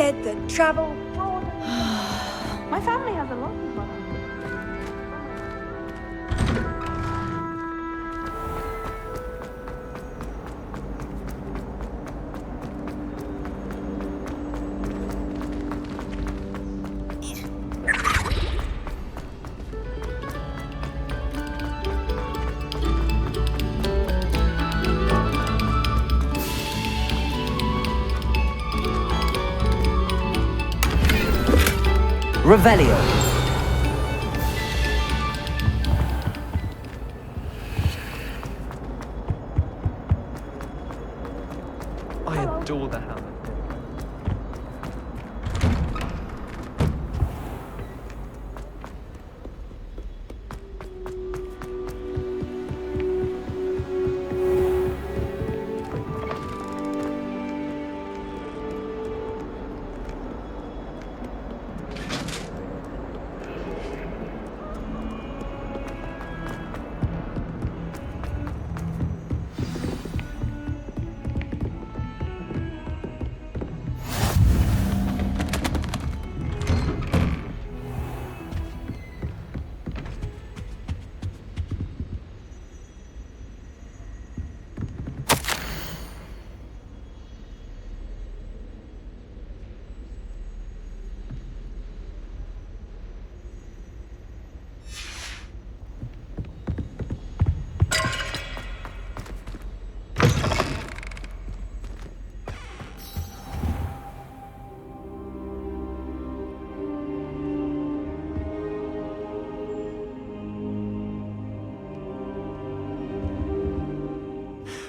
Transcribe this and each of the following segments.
said that travel... My family has a lot of money. Revelio. I adore the hammer.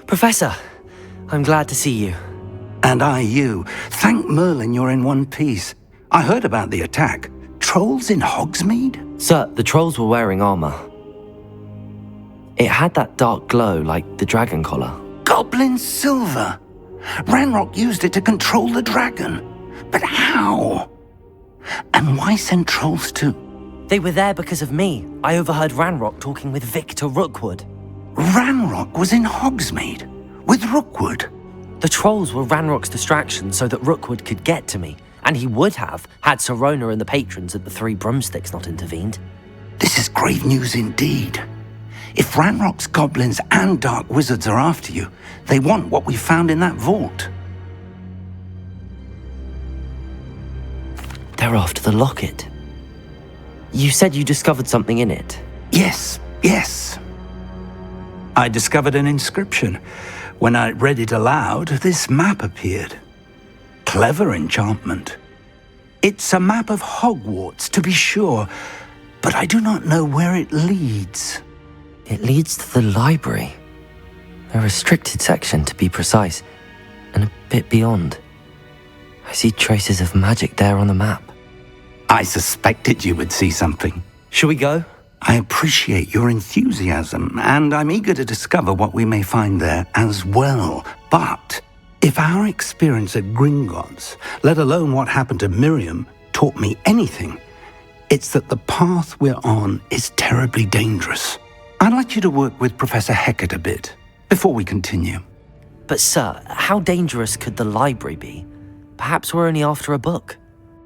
Professor, I'm glad to see you. And I you. Thank Merlin you're in one piece. I heard about the attack. Trolls in Hogsmeade? Sir, the trolls were wearing armor. It had that dark glow like the dragon collar. Goblin silver! Ranrock used it to control the dragon. But how? And why send trolls too? They were there because of me. I overheard Ranrock talking with Victor Rookwood. Ranrock was in Hogsmeade? With Rookwood? The trolls were Ranrock's distraction so that Rookwood could get to me, and he would have had Sirona and the patrons at the Three Broomsticks not intervened. This is grave news indeed. If Ranrock's goblins and dark wizards are after you, they want what we found in that vault. They're after the locket. You said you discovered something in it. Yes. I discovered an inscription. When I read it aloud, this map appeared. Clever enchantment. It's a map of Hogwarts, to be sure, but I do not know where it leads. It leads to the library. A restricted section, to be precise, and a bit beyond. I see traces of magic there on the map. I suspected you would see something. Shall we go? I appreciate your enthusiasm, and I'm eager to discover what we may find there as well. But if our experience at Gringotts, let alone what happened to Miriam, taught me anything, it's that the path we're on is terribly dangerous. I'd like you to work with Professor Hecat a bit before we continue. But sir, how dangerous could the library be? Perhaps we're only after a book.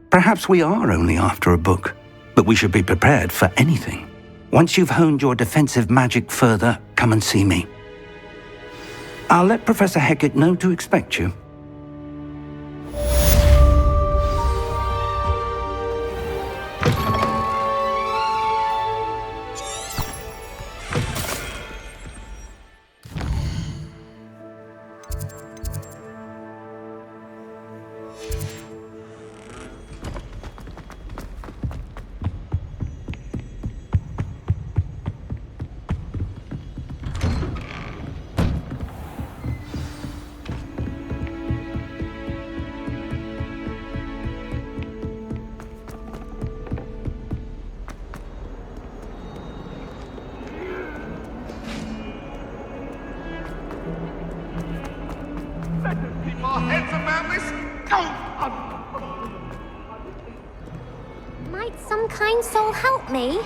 Perhaps we are only after a book, but we should be prepared for anything. Once you've honed your defensive magic further, come and see me. I'll let Professor Hecat know to expect you. Might some kind soul help me?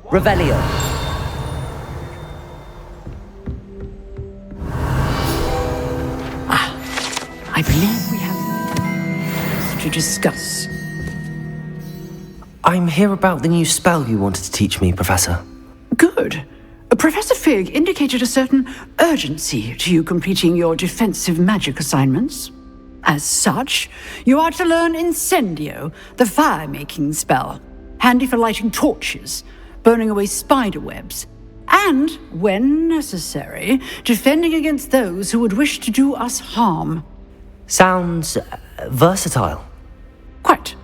Revelio. discuss? I'm here about the new spell you wanted to teach me, Professor. Good. Professor Fig indicated a certain urgency to you completing your defensive magic assignments. As such, you are to learn Incendio, the fire-making spell, handy for lighting torches, burning away spider webs, and, when necessary, defending against those who would wish to do us harm. Sounds versatile. Quite.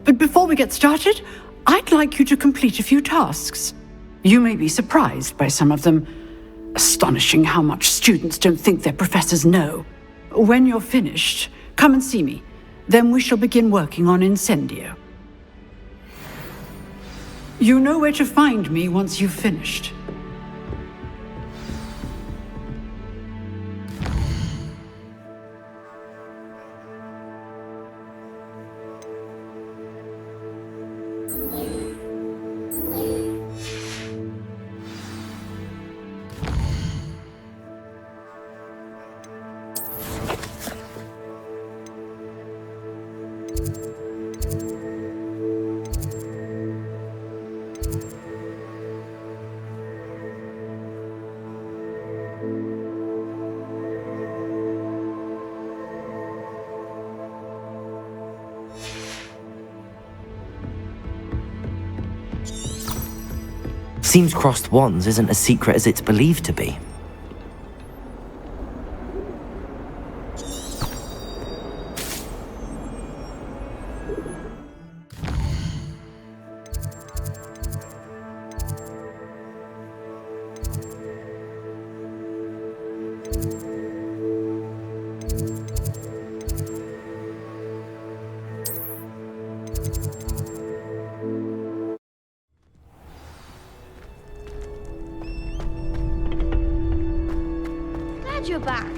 But before we get started, I'd like you to complete a few tasks. You may be surprised by some of them. Astonishing how much students don't think their professors know. When you're finished, come and see me. Then we shall begin working on Incendio. You know where to find me once you've finished. Seems crossed wands isn't as secret as it's believed to be. You're back.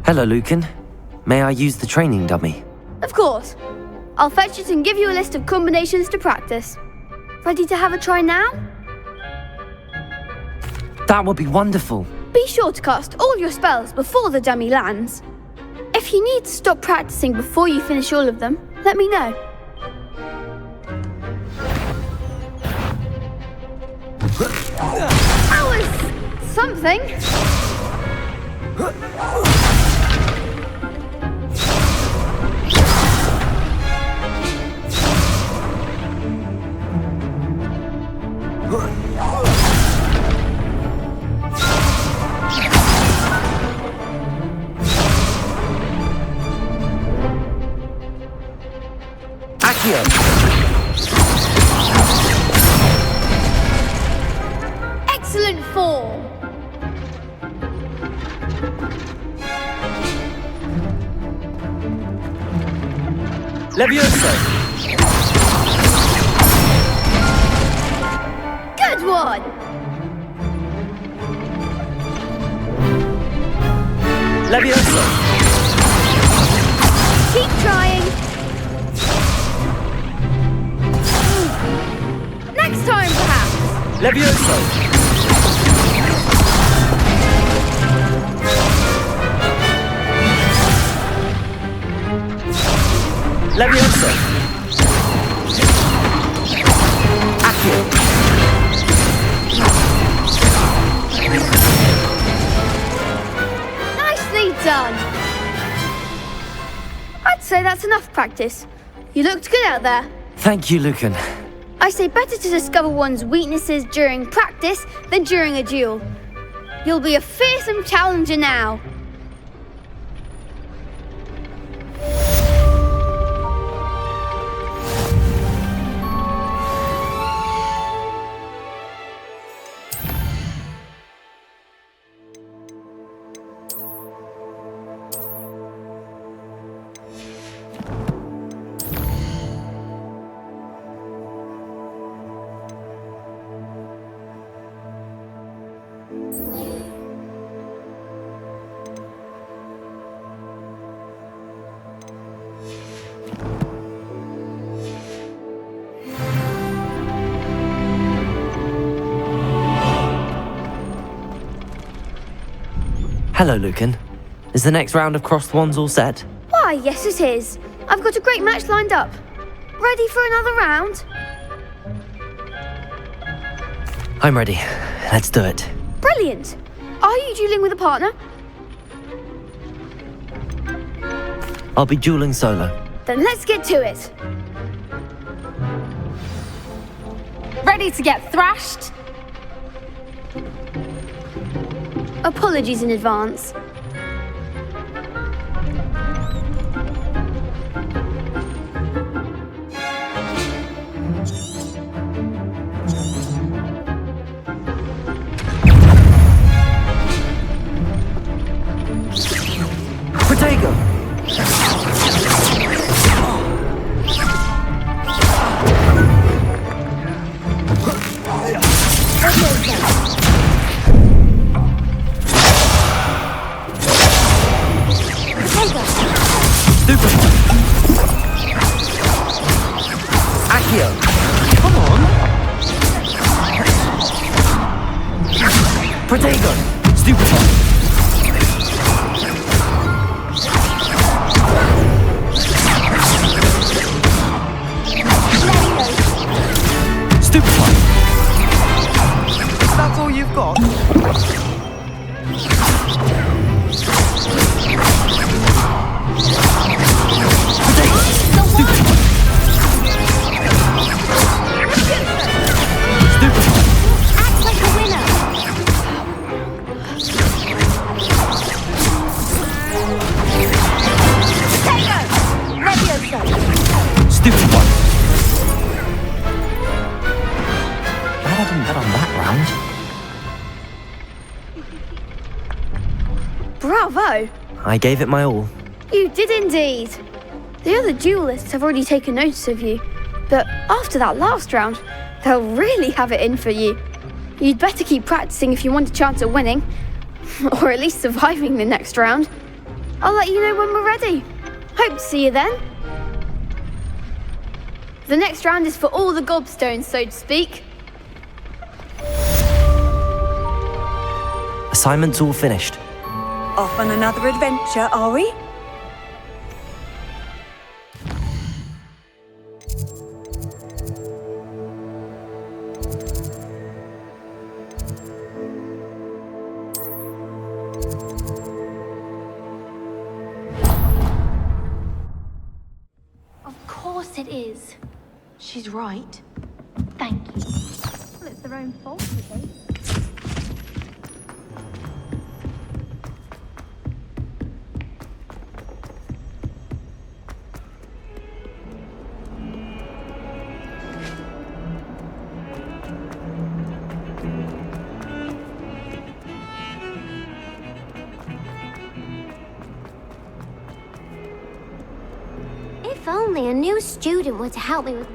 Hello, Lucan. May I use the training dummy? Of course. I'll fetch it and give you a list of combinations to practice. Ready to have a try now? That would be wonderful. Be sure to cast all your spells before the dummy lands. If you need to stop practicing before you finish all of them, let me know. That was something. Excellent form. Levioso! Good one. Levioso! Keep trying. Next time, perhaps. Levioso! Levioso! Accio! Nicely done. I'd say that's enough practice. You looked good out there. Thank you, Lucan. I say better to discover one's weaknesses during practice than during a duel. You'll be a fearsome challenger now. Hello, Lucan. Is the next round of crossed wands all set? Why, yes it is. I've got a great match lined up. Ready for another round? I'm ready. Let's do it. Brilliant. Are you dueling with a partner? I'll be dueling solo. Then let's get to it. Ready to get thrashed? Apologies in advance. Protego! Accio! Come on! Protego! Stupefy! Stupefy! That's all you've got? Act like a winner. Stupid one. Glad I didn't bet on that round. Bravo. I gave it my all. You did indeed. The other duelists have already taken notice of you, but after that last round, they'll really have it in for you. You'd better keep practicing if you want a chance at winning, or at least surviving the next round. I'll let you know when we're ready. Hope to see you then. The next round is for all the gobstones, so to speak. Assignment's all finished. Off on another adventure, are we? Of course it is. She's right. Thank you. Well, it's their own fault, I think. If only a new student were to help me with...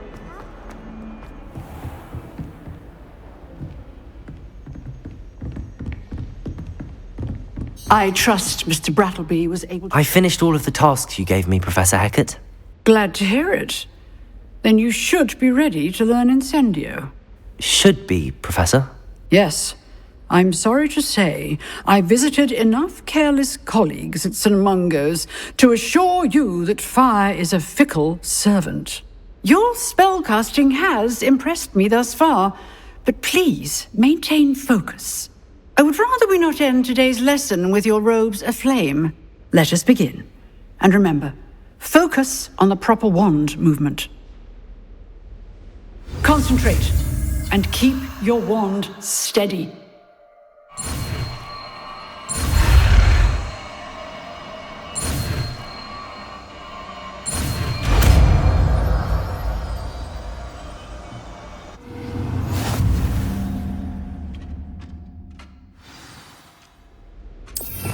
I trust Mr. Brattleby was able to... I finished all of the tasks you gave me, Professor Hecat. Glad to hear it. Then you should be ready to learn Incendio. Should be, Professor. Yes. I'm sorry to say, I visited enough careless colleagues at St. Mungo's to assure you that fire is a fickle servant. Your spellcasting has impressed me thus far, but please maintain focus. I would rather we not end today's lesson with your robes aflame. Let us begin. And remember, focus on the proper wand movement. Concentrate and keep your wand steady.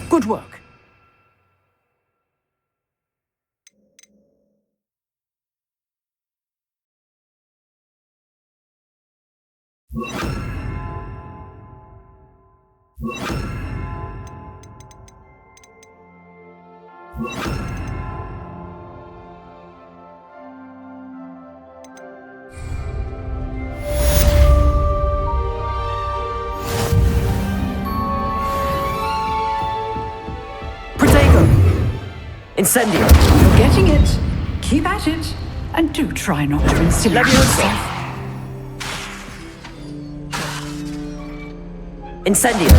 Good work. Protego! Incendio! You're getting it. Keep at it. And do try not to insinuate yourself. Incendio!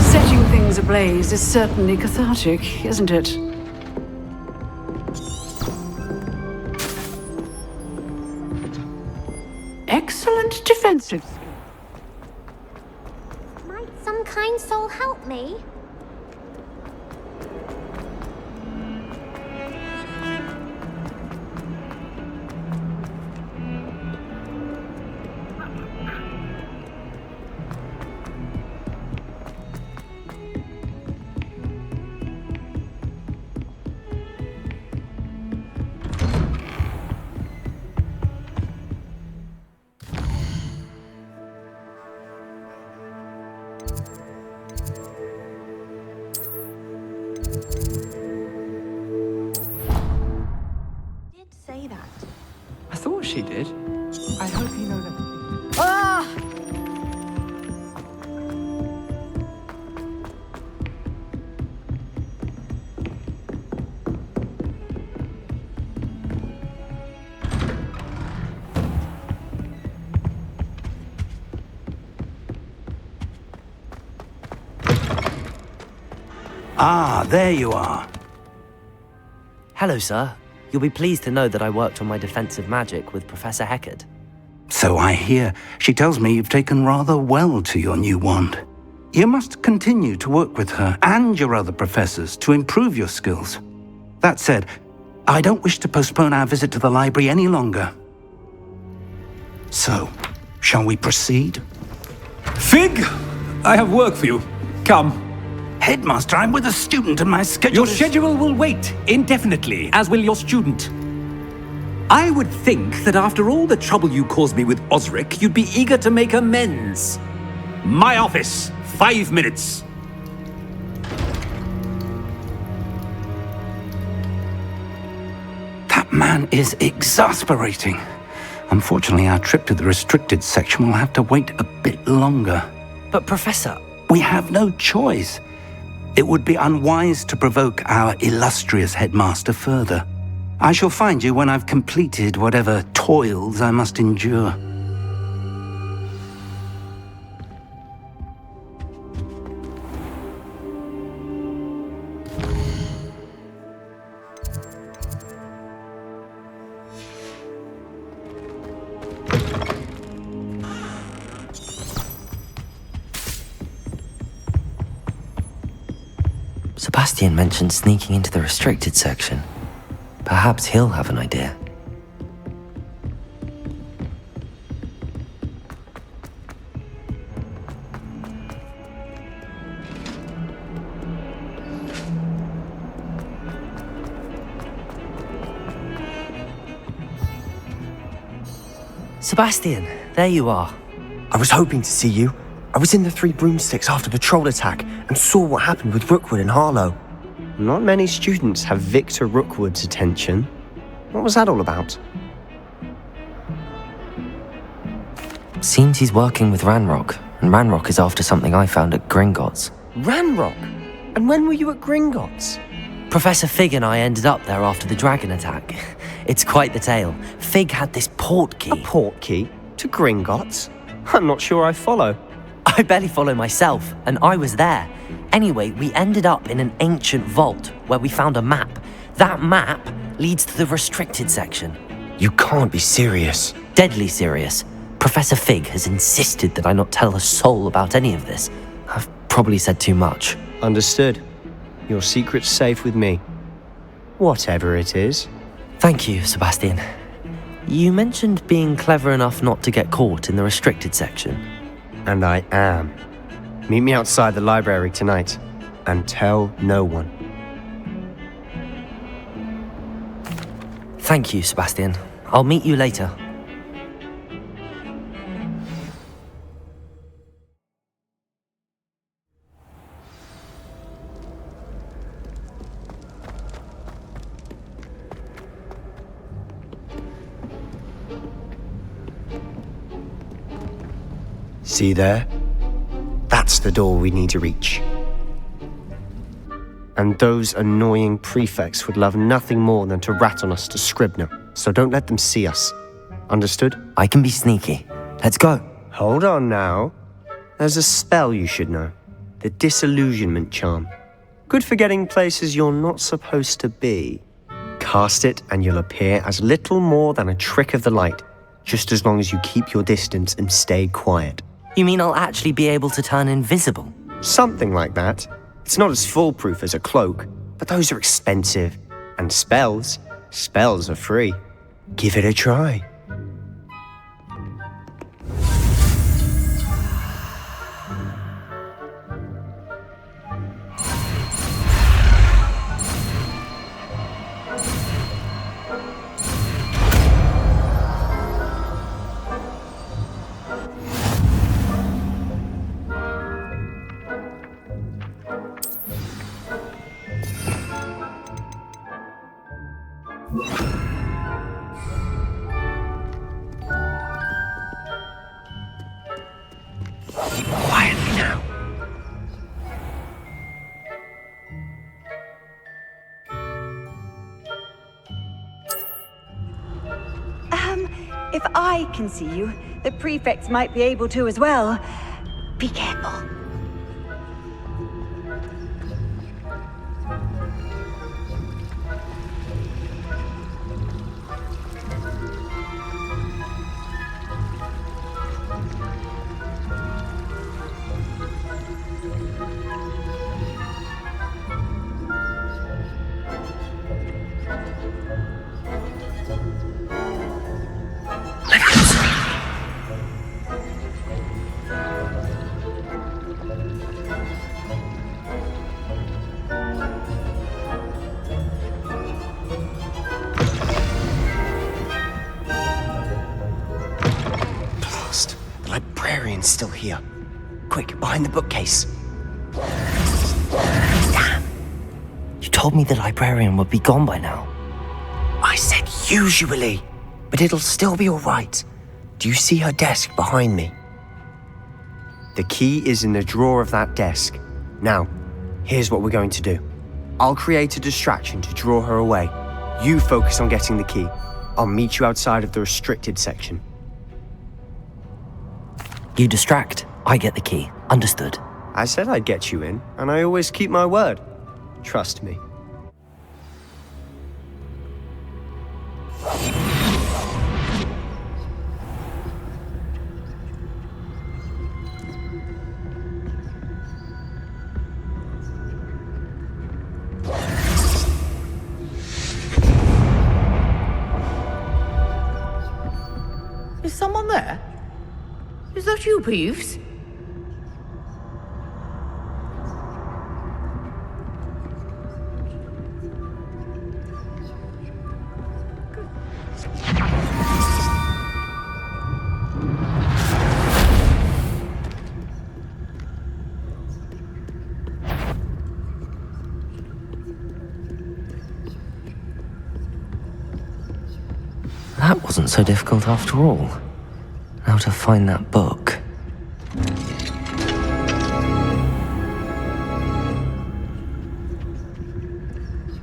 Setting things ablaze is certainly cathartic, isn't it? Excellent defensive. Might some kind soul help me? Say that. I thought she did. I hope you know that. Ah, there you are. Hello, sir. You'll be pleased to know that I worked on my defensive magic with Professor Heckard. So I hear. She tells me you've taken rather well to your new wand. You must continue to work with her and your other professors to improve your skills. That said, I don't wish to postpone our visit to the library any longer. So, shall we proceed? Fig! I have work for you. Come. Headmaster, I'm with a student and my schedule Your schedule will wait indefinitely, as will your student. I would think that after all the trouble you caused me with Osric, you'd be eager to make amends. My office, 5 minutes. That man is exasperating. Unfortunately, our trip to the restricted section will have to wait a bit longer. But Professor... We have no choice. It would be unwise to provoke our illustrious headmaster further. I shall find you when I've completed whatever toils I must endure. Sebastian mentioned sneaking into the restricted section. Perhaps he'll have an idea. Sebastian, there you are. I was hoping to see you. I was in the Three Broomsticks after the troll attack and saw what happened with Rookwood and Harlow. Not many students have Victor Rookwood's attention. What was that all about? Seems he's working with Ranrock, and Ranrock is after something I found at Gringotts. Ranrock? And when were you at Gringotts? Professor Fig and I ended up there after the dragon attack. It's quite the tale. Fig had this portkey. A portkey? To Gringotts? I'm not sure I follow. I barely follow myself, and I was there. Anyway, we ended up in an ancient vault where we found a map. That map leads to the restricted section. You can't be serious. Deadly serious. Professor Fig has insisted that I not tell a soul about any of this. I've probably said too much. Understood. Your secret's safe with me. Whatever it is. Thank you, Sebastian. You mentioned being clever enough not to get caught in the restricted section. And I am. Meet me outside the library tonight, and tell no one. Thank you, Sebastian. I'll meet you later. See there? That's the door we need to reach. And those annoying prefects would love nothing more than to rat on us to Scribner, so don't let them see us. Understood? I can be sneaky. Let's go. Hold on now. There's a spell you should know. The Disillusionment Charm. Good for getting places you're not supposed to be. Cast it and you'll appear as little more than a trick of the light, just as long as you keep your distance and stay quiet. You mean I'll actually be able to turn invisible? Something like that. It's not as foolproof as a cloak, but those are expensive. And spells are free. Give it a try. Quietly now. If I can see you, the prefects might be able to as well. Be careful. The librarian's still here. Quick, behind the bookcase. Damn. You told me the librarian would be gone by now. I said usually, but it'll still be all right. Do you see her desk behind me? The key is in the drawer of that desk. Now, here's what we're going to do. I'll create a distraction to draw her away. You focus on getting the key. I'll meet you outside of the restricted section. You distract, I get the key. Understood. I said I'd get you in, and I always keep my word. Trust me. Is someone there? Is that you, Peeves? That wasn't so difficult after all. Now to find that book.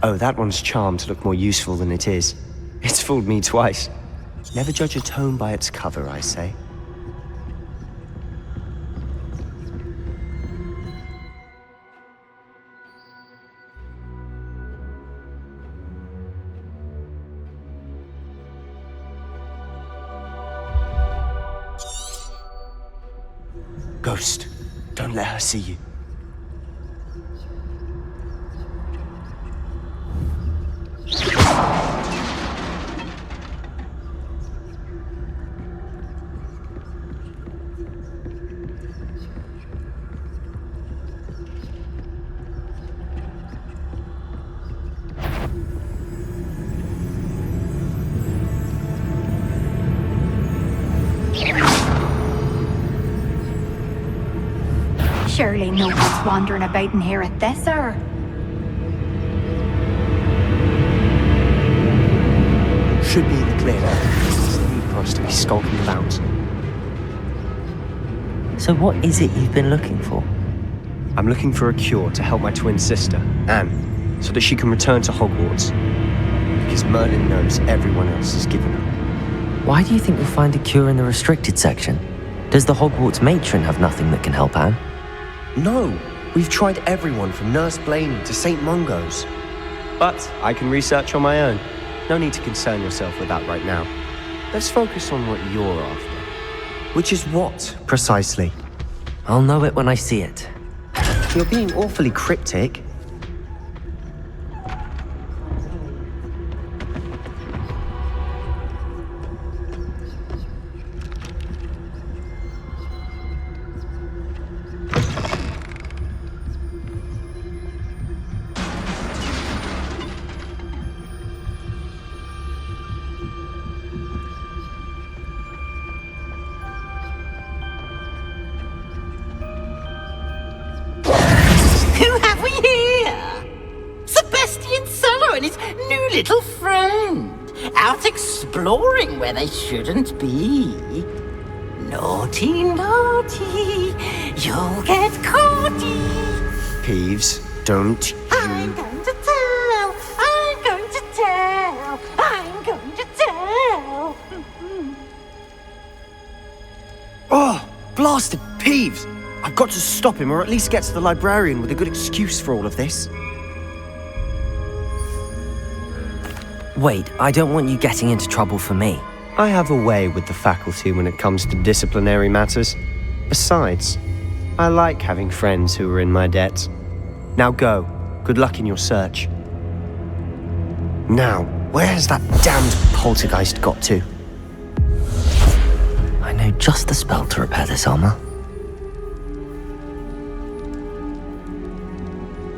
Oh, that one's charmed to look more useful than it is. It's fooled me twice. Never judge a tome by its cover, I say. Ghost, don't let her see you. Surely nobody's wandering about in here at this hour. Should be in the clear now. There's no need for us to be skulking about. So what is it you've been looking for? I'm looking for a cure to help my twin sister, Anne, so that she can return to Hogwarts. Because Merlin knows everyone else has given up. Why do you think you'll find a cure in the restricted section? Does the Hogwarts matron have nothing that can help Anne? No, we've tried everyone from Nurse Blaney to St. Mungo's. But I can research on my own. No need to concern yourself with that right now. Let's focus on what you're after. Which is what, precisely? I'll know it when I see it. You're being awfully cryptic. Who have we here? Sebastian Solo and his new little friend, out exploring where they shouldn't be. Naughty, naughty, you'll get caughty. Peeves, don't you... I'm going to tell, I'm going to tell, I'm going to tell. Oh, blasted Peeves! I've got to stop him, or at least get to the librarian with a good excuse for all of this. Wait, I don't want you getting into trouble for me. I have a way with the faculty when it comes to disciplinary matters. Besides, I like having friends who are in my debt. Now go. Good luck in your search. Now, where has that damned poltergeist got to? I know just the spell to repair this armor.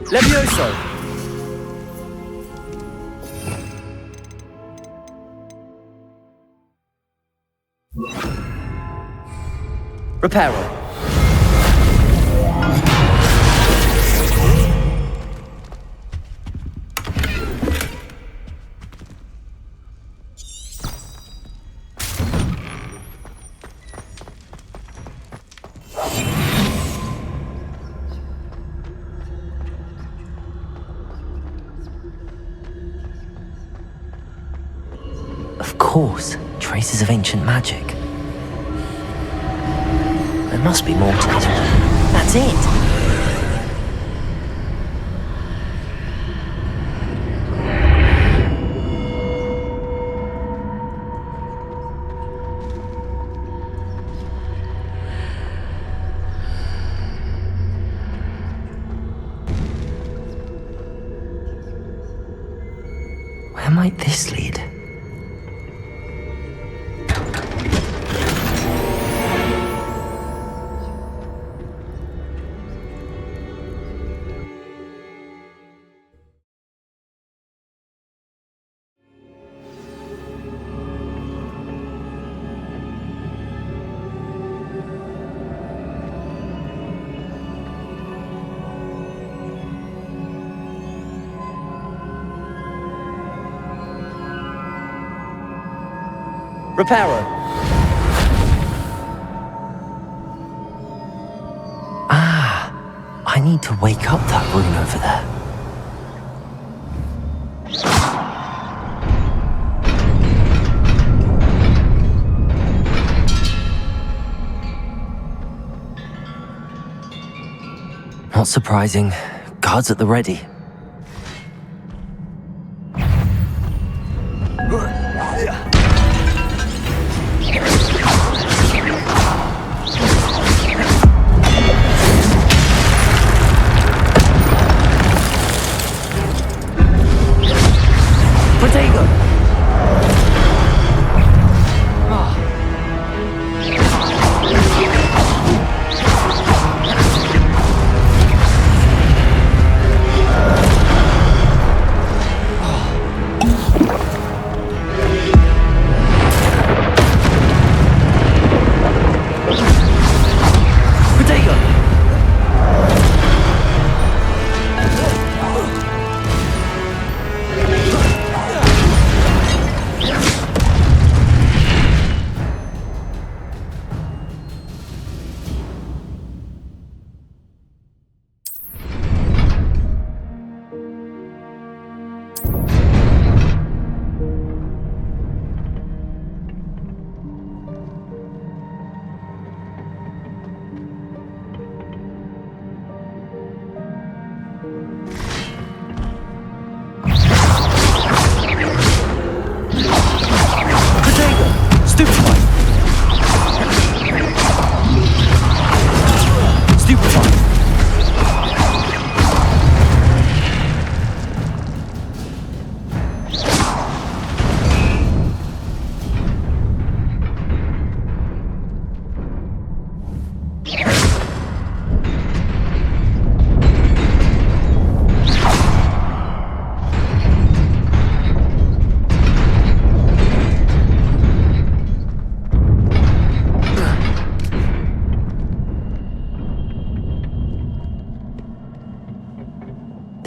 Levioso! Reparo. Of course, traces of ancient magic. There must be more to this. That's it! Where might this lead? Reparo. I need to wake up that rune over there. Not surprising. Guards at the ready.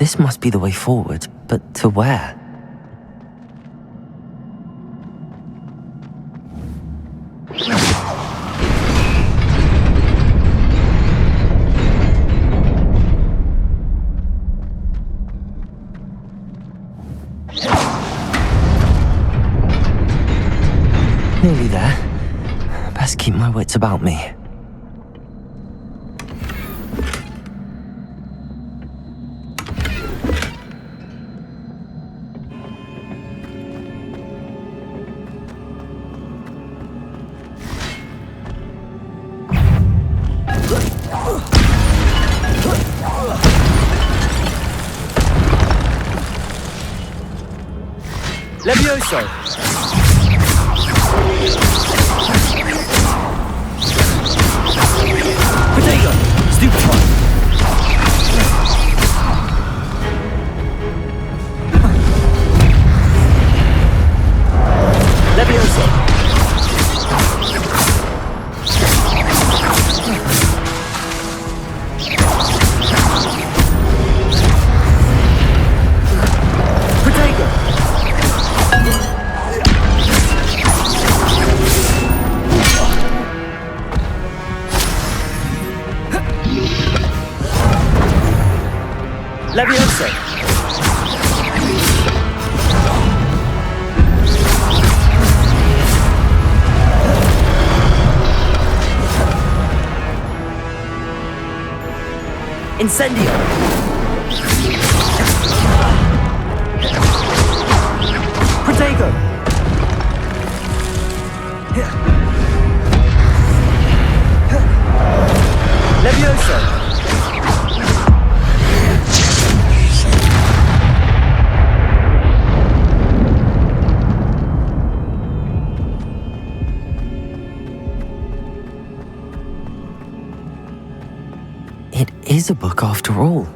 This must be the way forward, but to where? Nearly there. Best keep my wits about me. Levioso! Potato! Stupefy! Levioso! Levioso! Incendio! Protego! Levioso! It is a book after all.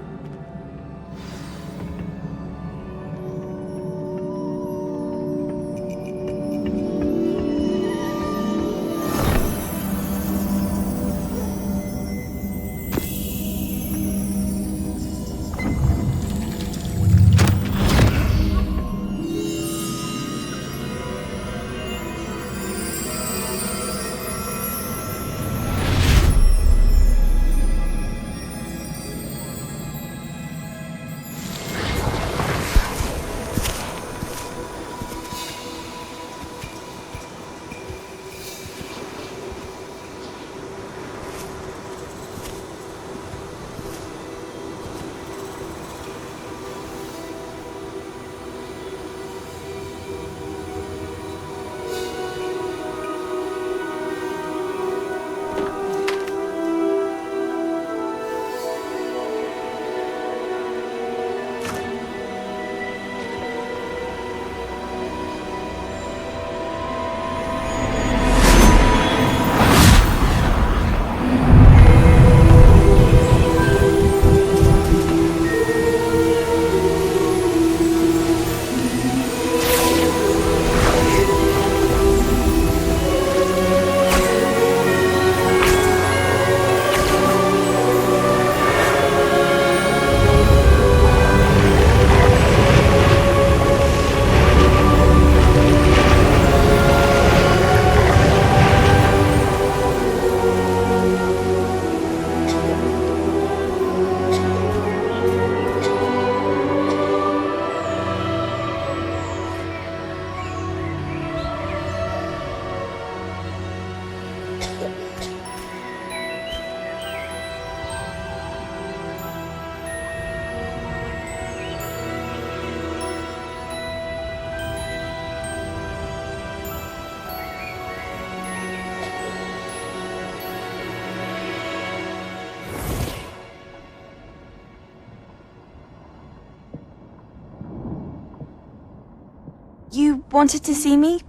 You wanted to see me?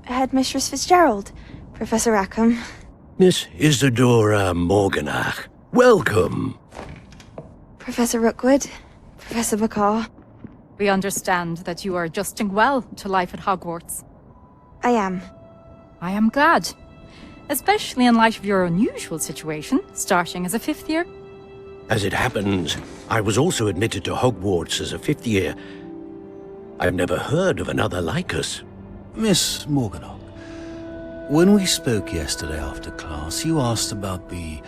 Headmistress Fitzgerald, Professor Rackham. Miss Isadora Morganach, welcome. Professor Rookwood, Professor Bakar. We understand that you are adjusting well to life at Hogwarts. I am. I am glad. Especially in light of your unusual situation, starting as a 5th year. As it happens, I was also admitted to Hogwarts as a 5th year. I've never heard of another like us. Miss Morganach, when we spoke yesterday after class, you asked about the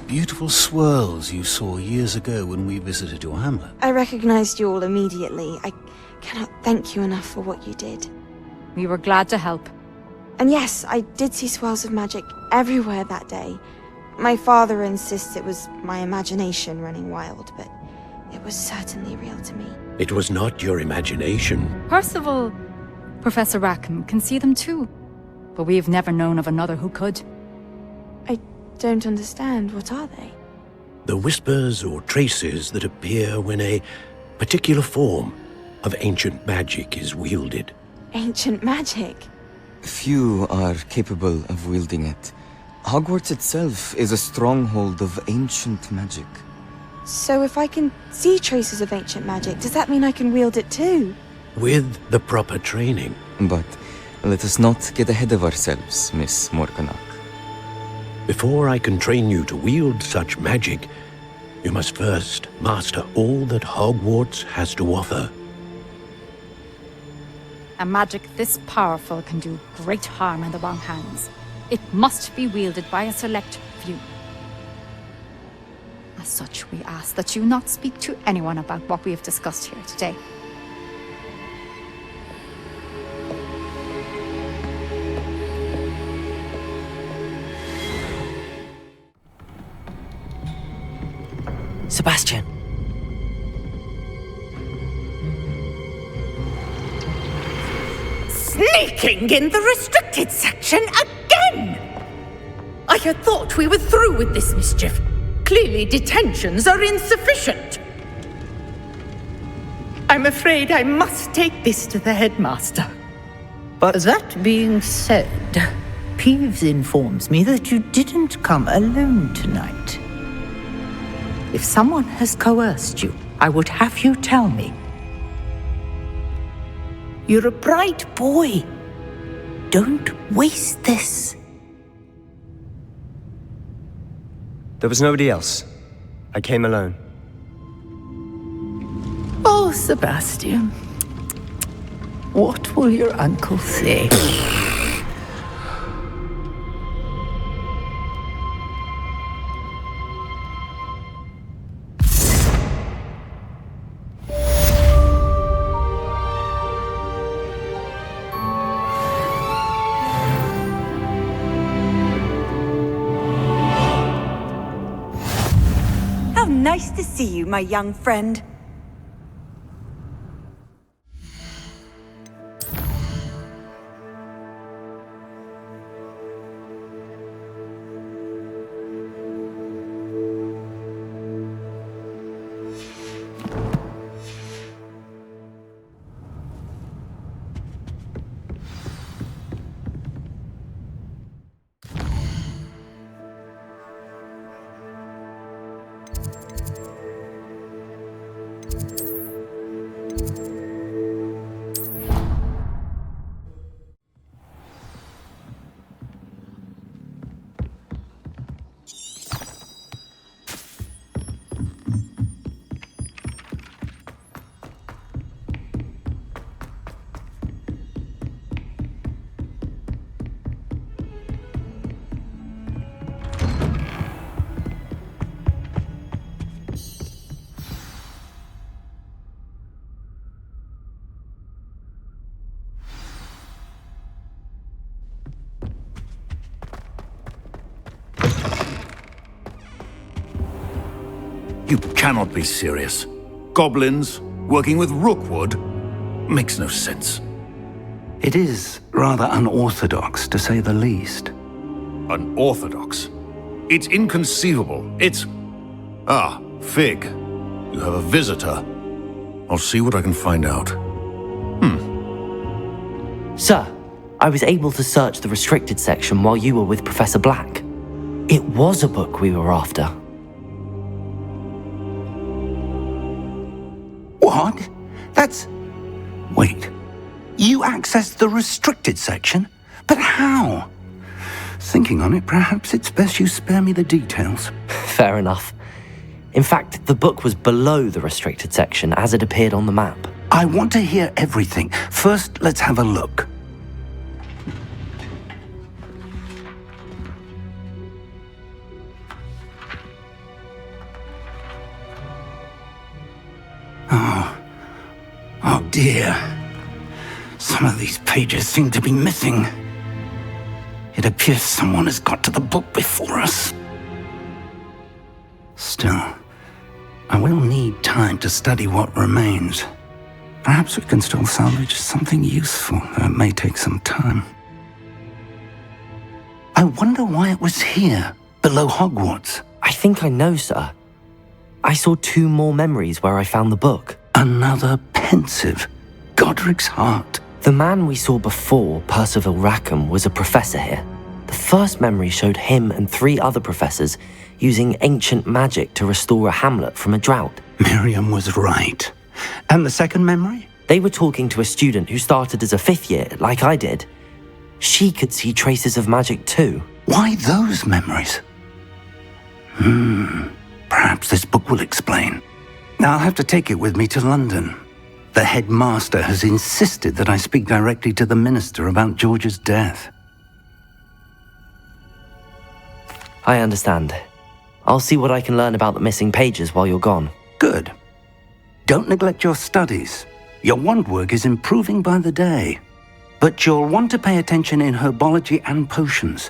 beautiful swirls you saw years ago when we visited your hamlet. I recognized you all immediately. I cannot thank you enough for what you did. We were glad to help. And yes, I did see swirls of magic everywhere that day. My father insists it was my imagination running wild, but it was certainly real to me. It was not your imagination. Percival, Professor Rackham can see them too. But we've never known of another who could. I don't understand. What are they? The whispers or traces that appear when a particular form of ancient magic is wielded. Ancient magic? Few are capable of wielding it. Hogwarts itself is a stronghold of ancient magic. So if I can see traces of ancient magic, does that mean I can wield it too? With the proper training. But let us not get ahead of ourselves, Miss Morganach. Before I can train you to wield such magic, you must first master all that Hogwarts has to offer. A magic this powerful can do great harm in the wrong hands. It must be wielded by a select few. As such, we ask that you not speak to anyone about what we have discussed here today. Sebastian. Sneaking in the restricted section again! I had thought we were through with this mischief. Clearly detentions are insufficient. I'm afraid I must take this to the headmaster. But that being said, Peeves informs me that you didn't come alone tonight. If someone has coerced you, I would have you tell me. You're a bright boy. Don't waste this. There was nobody else. I came alone. Oh, Sebastian. What will your uncle say? Nice to see you, my young friend. You cannot be serious. Goblins working with Rookwood makes no sense. It is rather unorthodox, to say the least. Unorthodox? It's inconceivable. It's... Ah, Fig. You have a visitor. I'll see what I can find out. Sir, I was able to search the restricted section while you were with Professor Black. It was a book we were after. What? That's... Wait. You accessed the restricted section? But how? Thinking on it, perhaps it's best you spare me the details. Fair enough. In fact, the book was below the restricted section as it appeared on the map. I want to hear everything. First, let's have a look. Oh dear. Some of these pages seem to be missing. It appears someone has got to the book before us. Still, I will need time to study what remains. Perhaps we can still salvage something useful, though it may take some time. I wonder why it was here, below Hogwarts. I think I know, sir. I saw 2 more memories where I found the book. Another pensive. Godric's heart. The man we saw before, Percival Rackham, was a professor here. The first memory showed him and 3 other professors using ancient magic to restore a hamlet from a drought. Miriam was right. And the second memory? They were talking to a student who started as a 5th year, like I did. She could see traces of magic too. Why those memories? Perhaps this book will explain. Now I'll have to take it with me to London. The headmaster has insisted that I speak directly to the minister about George's death. I understand. I'll see what I can learn about the missing pages while you're gone. Good. Don't neglect your studies. Your wand work is improving by the day. But you'll want to pay attention in herbology and potions.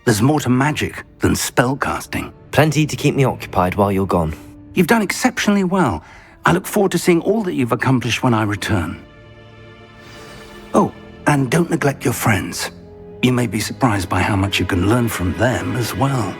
There's more to magic than spellcasting. Plenty to keep me occupied while you're gone. You've done exceptionally well. I look forward to seeing all that you've accomplished when I return. Oh, and don't neglect your friends. You may be surprised by how much you can learn from them as well.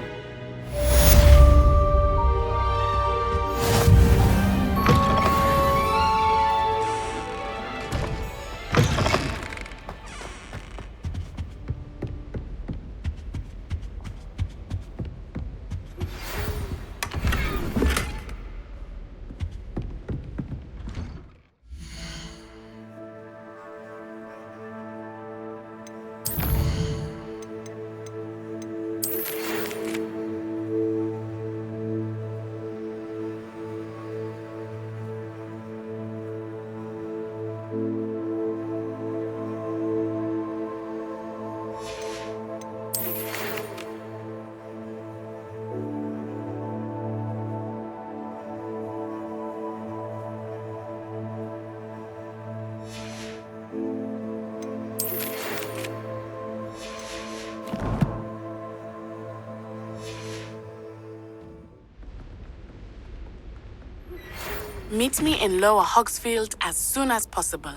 Meet me in Lower Hogsfield as soon as possible.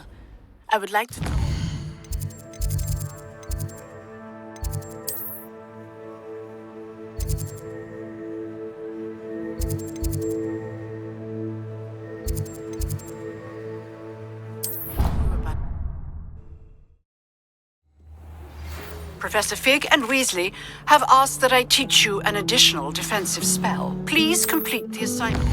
I would like to talk. Professor Fig and Weasley have asked that I teach you an additional defensive spell. Please complete the assignment.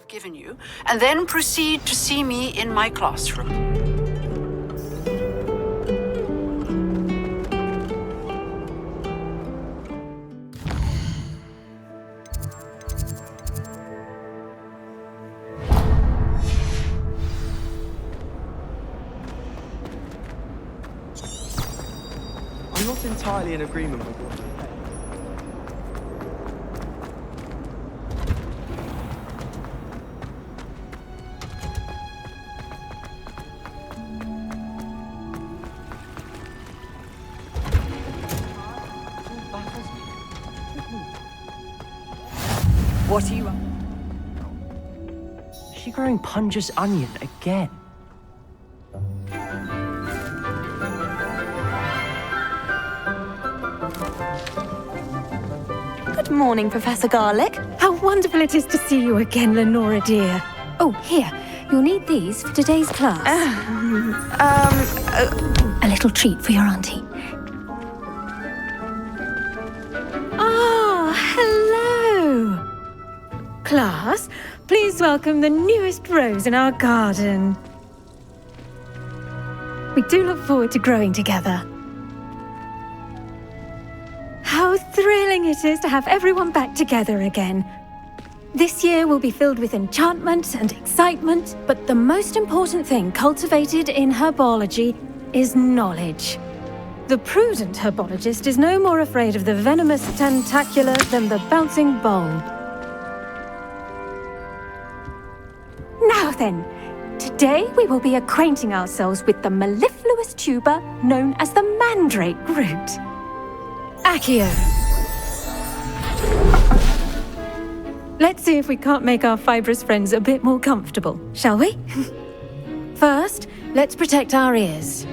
Given you, and then proceed to see me in my classroom. I'm not entirely in agreement with what you said. What are you... Is she growing Punja's onion again? Good morning, Professor Garlick. How wonderful it is to see you again, Lenora dear. Oh, here. You'll need these for today's class. A little treat for your auntie. class, please welcome the newest rose in our garden. We do look forward to growing together. How thrilling it is to have everyone back together again. This year will be filled with enchantment and excitement, but the most important thing cultivated in herbology is knowledge. The prudent herbologist is no more afraid of the venomous tentacular than the bouncing bulb. Now then, today we will be acquainting ourselves with the mellifluous tuber known as the mandrake root. Accio. Let's see if we can't make our fibrous friends a bit more comfortable, shall we? First, let's protect our ears.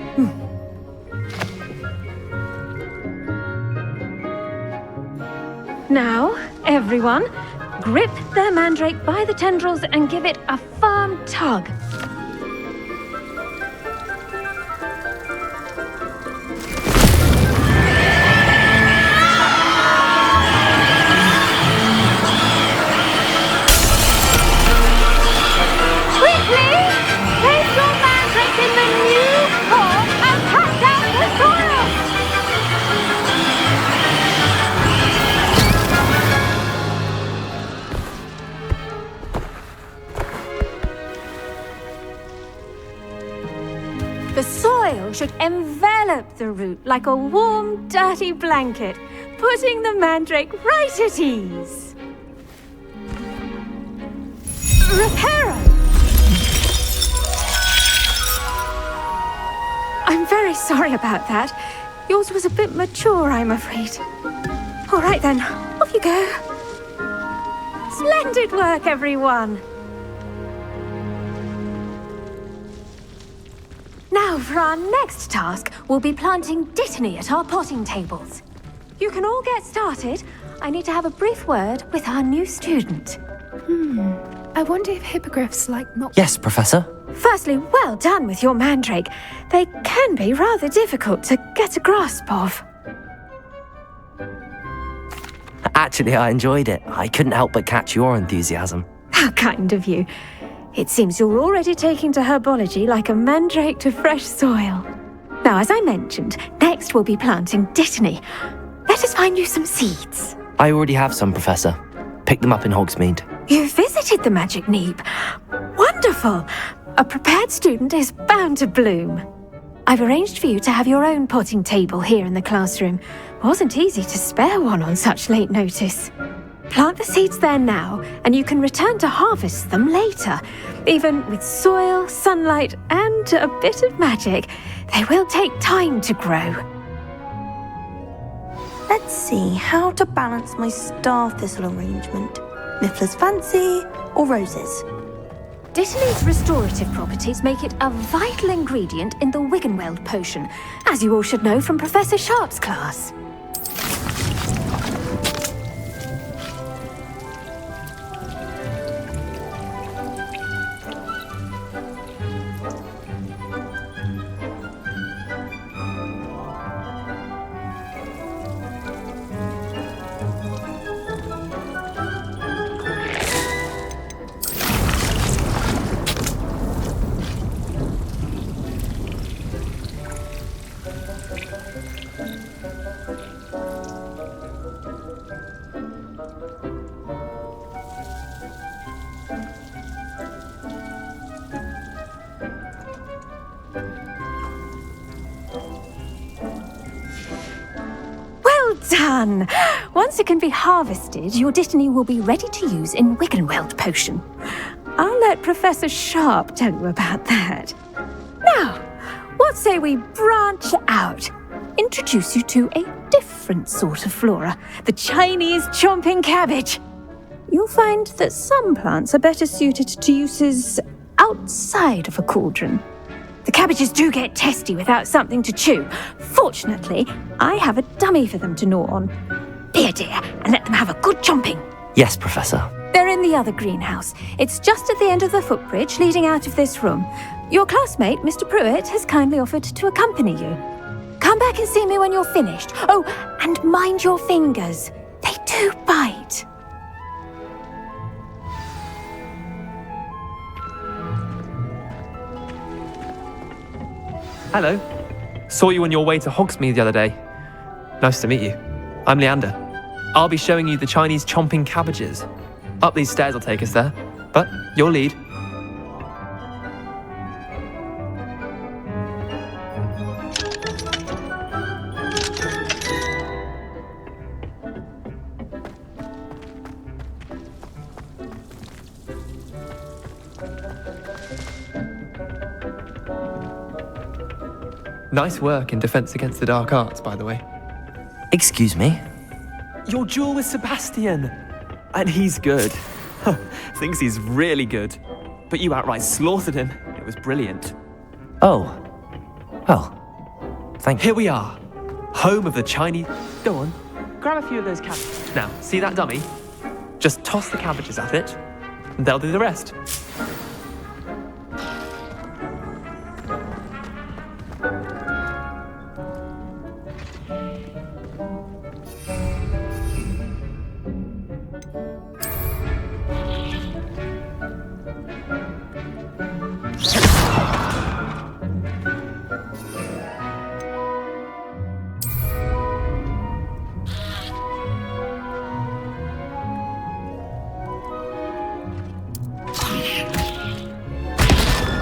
Now, everyone, grip their mandrake by the tendrils and give it a firm tug. The soil should envelop the root like a warm, dirty blanket, putting the mandrake right at ease. Reparo! I'm very sorry about that. Yours was a bit mature, I'm afraid. All right then, off you go. Splendid work, everyone! Now, for our next task, we'll be planting dittany at our potting tables. You can all get started. I need to have a brief word with our new student. I wonder if hippogriffs like not... Yes, Professor. Firstly, well done with your mandrake. They can be rather difficult to get a grasp of. Actually, I enjoyed it. I couldn't help but catch your enthusiasm. How kind of you. It seems you're already taking to herbology like a mandrake to fresh soil. Now, as I mentioned, next we'll be planting dittany. Let us find you some seeds. I already have some, Professor. Picked them up in Hogsmeade. You visited the Magic Neep. Wonderful! A prepared student is bound to bloom. I've arranged for you to have your own potting table here in the classroom. Wasn't easy to spare one on such late notice. Plant the seeds there now, and you can return to harvest them later. Even with soil, sunlight, and a bit of magic, they will take time to grow. Let's see how to balance my star thistle arrangement. Miffler's Fancy or roses? Dittany's restorative properties make it a vital ingredient in the Wiggenweld potion, as you all should know from Professor Sharp's class. Done! Once it can be harvested, your dittany will be ready to use in Wiggenweld potion. I'll let Professor Sharp tell you about that. Now, what say we branch out? Introduce you to a different sort of flora, the Chinese chomping cabbage. You'll find that some plants are better suited to uses outside of a cauldron. The cabbages do get testy without something to chew. Fortunately, I have a dummy for them to gnaw on. Be a dear and let them have a good chomping. Yes, Professor. They're in the other greenhouse. It's just at the end of the footbridge leading out of this room. Your classmate, Mr. Pruitt, has kindly offered to accompany you. Come back and see me when you're finished. Oh, and mind your fingers. They do bite. Hello. Saw you on your way to Hogsmeade the other day. Nice to meet you. I'm Leander. I'll be showing you the Chinese chomping cabbages. Up these stairs will take us there, but your lead. Nice work in Defense Against the Dark Arts, by the way. Excuse me? Your duel with Sebastian! And he's good. Thinks he's really good. But you outright slaughtered him. It was brilliant. Oh. Well, thank you. Here we are. Home of the Chinese... Go on. Grab a few of those cabbages. Now, see that dummy? Just toss the cabbages at it, and they'll do the rest.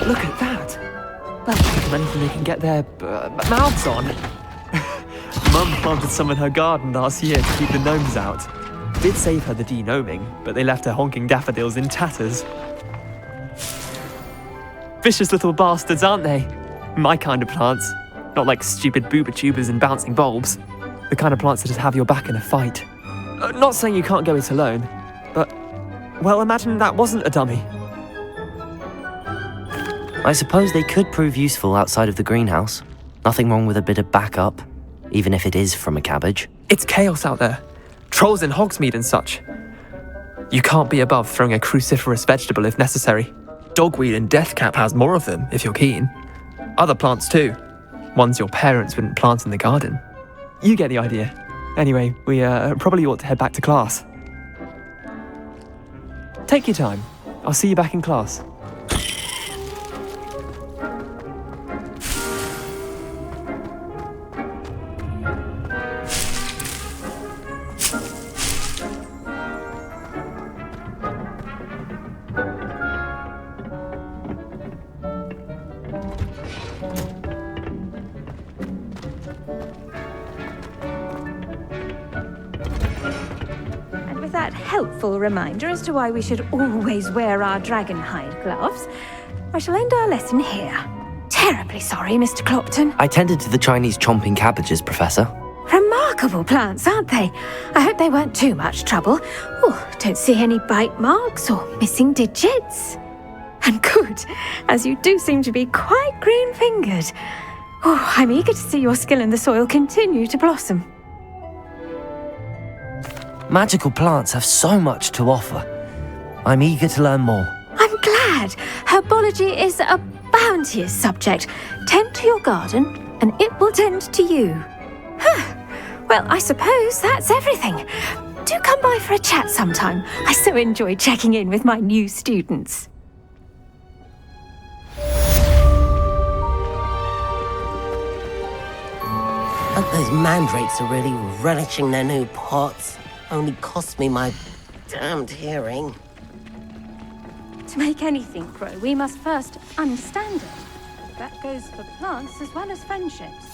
Look at that! That's better than anything they can get their mouths on. Mum planted some in her garden last year to keep the gnomes out. Did save her the de-gnoming, but they left her honking daffodils in tatters. Vicious little bastards, aren't they? My kind of plants. Not like stupid booba tubers and bouncing bulbs. The kind of plants that just have your back in a fight. Not saying you can't go it alone, but... Well, imagine that wasn't a dummy. I suppose they could prove useful outside of the greenhouse. Nothing wrong with a bit of backup, even if it is from a cabbage. It's chaos out there. Trolls in Hogsmeade and such. You can't be above throwing a cruciferous vegetable if necessary. Dogweed and deathcap has more of them, if you're keen. Other plants too. Ones your parents wouldn't plant in the garden. You get the idea. Anyway, we probably ought to head back to class. Take your time. I'll see you back in class. Helpful reminder as to why we should always wear our dragonhide gloves, I shall end our lesson here. Terribly sorry, Mr. Clopton. I tended to the Chinese chomping cabbages, Professor. Remarkable plants, aren't they? I hope they weren't too much trouble. Oh, don't see any bite marks or missing digits. And good, as you do seem to be quite green-fingered. Oh, I'm eager to see your skill in the soil continue to blossom. Magical plants have so much to offer. I'm eager to learn more. I'm glad. Herbology is a bounteous subject. Tend to your garden, and it will tend to you. Well, I suppose that's everything. Do come by for a chat sometime. I so enjoy checking in with my new students. Hope those mandrakes are really relishing their new pots. Only cost me my damned hearing. To make anything grow, we must first understand it. That goes for plants as well as friendships.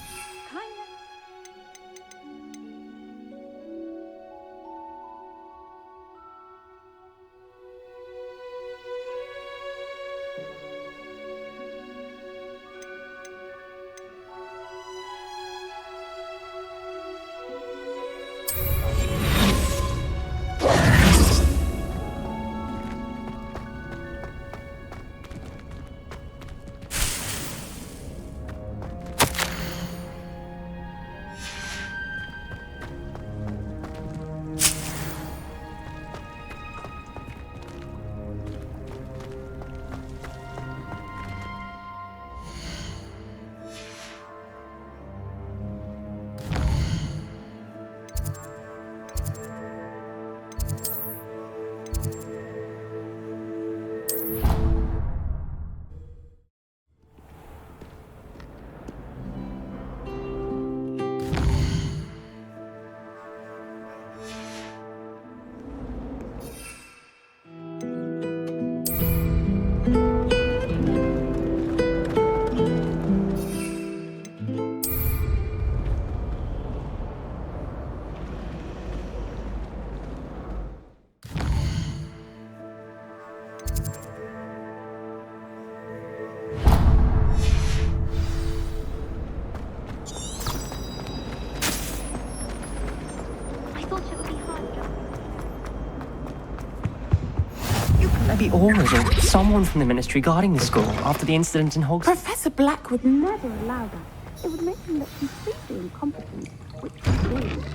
be Aura's or someone from the Ministry guarding the school after the incident in Hogsmeade. Professor Black would never allow that. It would make him look completely incompetent, which he did.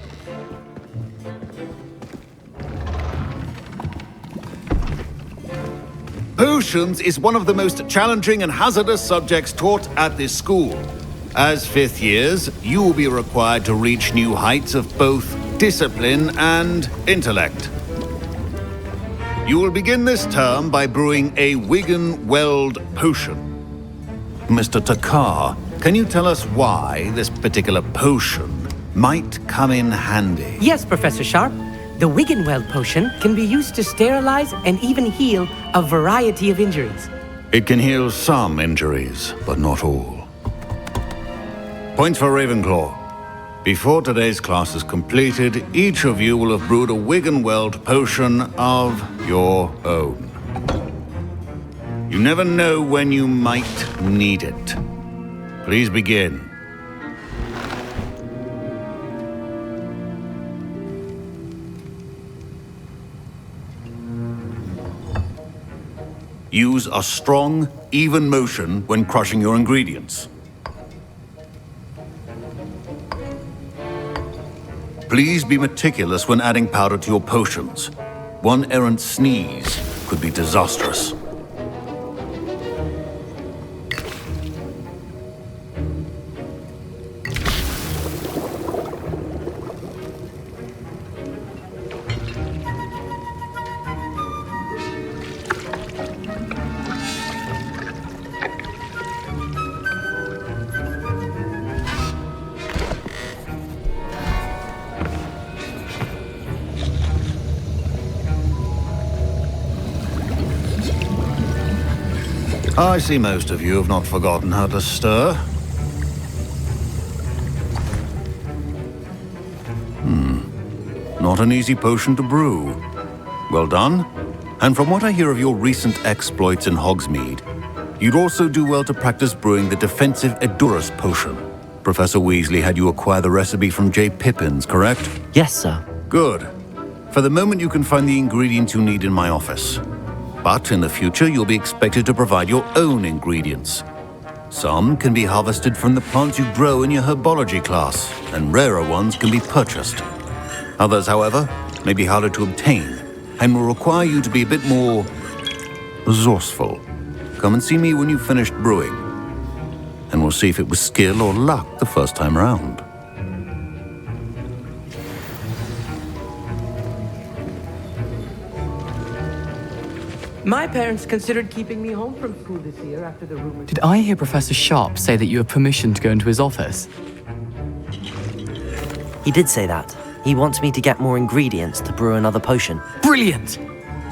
Potions is one of the most challenging and hazardous subjects taught at this school. As fifth years, you will be required to reach new heights of both discipline and intellect. You will begin this term by brewing a Wiggenweld potion. Mr. Takar, can you tell us why this particular potion might come in handy? Yes, Professor Sharp. The Wiggenweld potion can be used to sterilize and even heal a variety of injuries. It can heal some injuries, but not all. Points for Ravenclaw. Before today's class is completed, each of you will have brewed a Wiggenweld potion of your own. You never know when you might need it. Please begin. Use a strong, even motion when crushing your ingredients. Please be meticulous when adding powder to your potions. One errant sneeze could be disastrous. I see most of you have not forgotten how to stir. Not an easy potion to brew. Well done. And from what I hear of your recent exploits in Hogsmeade, you'd also do well to practice brewing the defensive Edurus potion. Professor Weasley had you acquire the recipe from J. Pippins, correct? Yes, sir. Good. For the moment, you can find the ingredients you need in my office. But in the future, you'll be expected to provide your own ingredients. Some can be harvested from the plants you grow in your herbology class, and rarer ones can be purchased. Others, however, may be harder to obtain, and will require you to be a bit more resourceful. Come and see me when you've finished brewing, and we'll see if it was skill or luck the first time round. My parents considered keeping me home from school this year after the rumors. Did I hear Professor Sharp say that you have permission to go into his office? He did say that. He wants me to get more ingredients to brew another potion. Brilliant!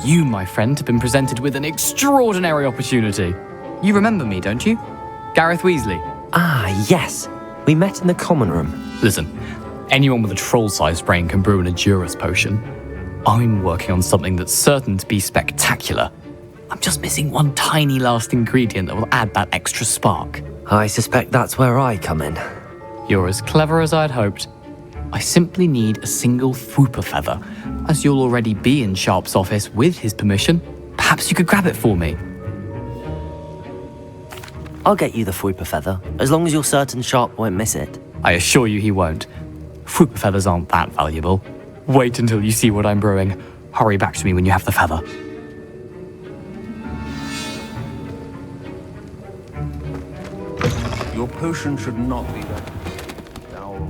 You, my friend, have been presented with an extraordinary opportunity. You remember me, don't you? Gareth Weasley. Ah, yes. We met in the common room. Listen, anyone with a troll-sized brain can brew an Edurus potion. I'm working on something that's certain to be spectacular. I'm just missing one tiny last ingredient that will add that extra spark. I suspect that's where I come in. You're as clever as I'd hoped. I simply need a single Fwooper feather. As you'll already be in Sharp's office with his permission, perhaps you could grab it for me. I'll get you the Fwooper feather, as long as you're certain Sharp won't miss it. I assure you he won't. Fwooper feathers aren't that valuable. Wait until you see what I'm brewing. Hurry back to me when you have the feather. Your potion should not be that foul.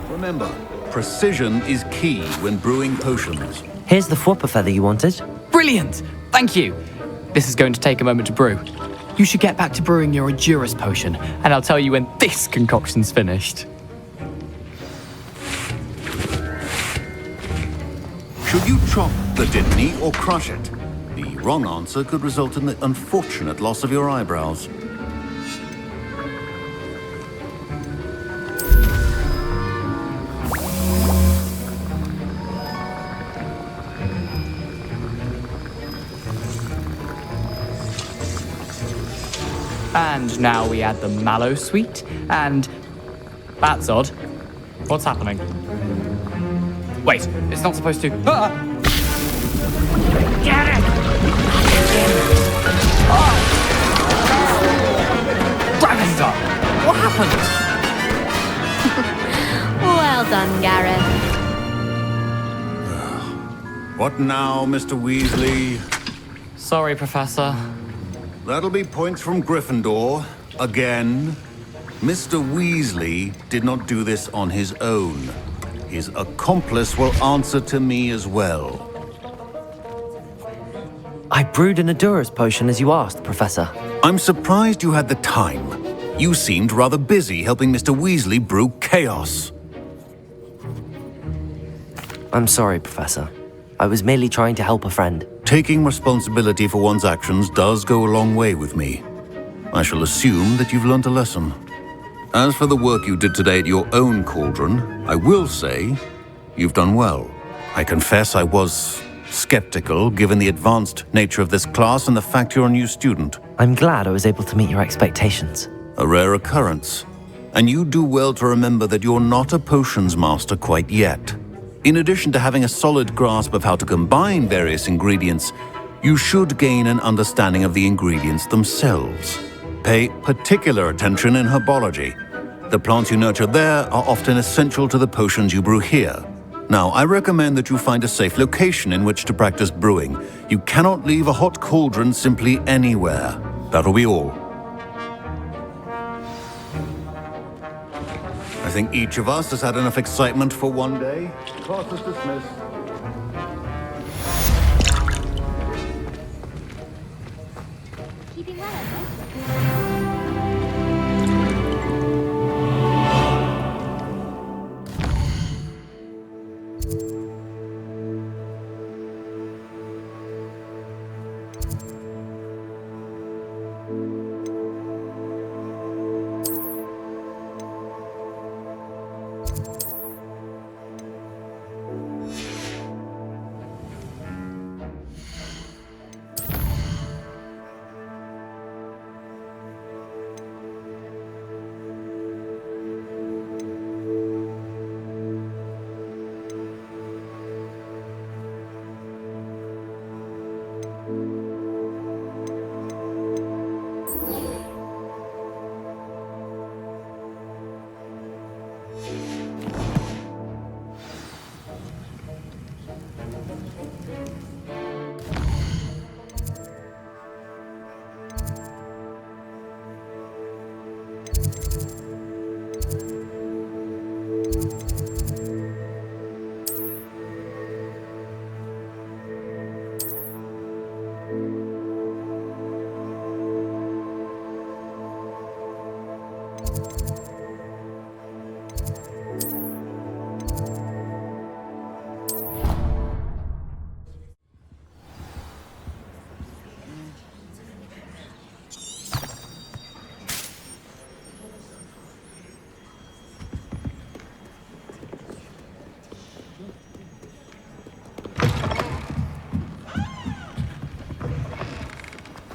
Remember, precision is key when brewing potions. Here's the Fwooper feather you wanted. Brilliant! Thank you! This is going to take a moment to brew. You should get back to brewing your Edurus potion, and I'll tell you when this concoction's finished. Should you chop the Dittany or crush it? The wrong answer could result in the unfortunate loss of your eyebrows. And now we add the mallow sweet, and... That's odd. What's happening? Wait, it's not supposed to... Ah! Get it! Oh! Dragonstar! What happened? Well done, Gareth. What now, Mr. Weasley? Sorry, Professor. That'll be points from Gryffindor. Again. Mr. Weasley did not do this on his own. His accomplice will answer to me as well. I brewed an Adura's potion as you asked, Professor. I'm surprised you had the time. You seemed rather busy helping Mr. Weasley brew chaos. I'm sorry, Professor. I was merely trying to help a friend. Taking responsibility for one's actions does go a long way with me. I shall assume that you've learnt a lesson. As for the work you did today at your own cauldron, I will say you've done well. I confess I was skeptical given the advanced nature of this class and the fact you're a new student. I'm glad I was able to meet your expectations. A rare occurrence. And you do well to remember that you're not a potions master quite yet. In addition to having a solid grasp of how to combine various ingredients, you should gain an understanding of the ingredients themselves. Pay particular attention in herbology. The plants you nurture there are often essential to the potions you brew here. Now, I recommend that you find a safe location in which to practice brewing. You cannot leave a hot cauldron simply anywhere. That'll be all. I think each of us has had enough excitement for one day. Class is dismissed. Keeping well,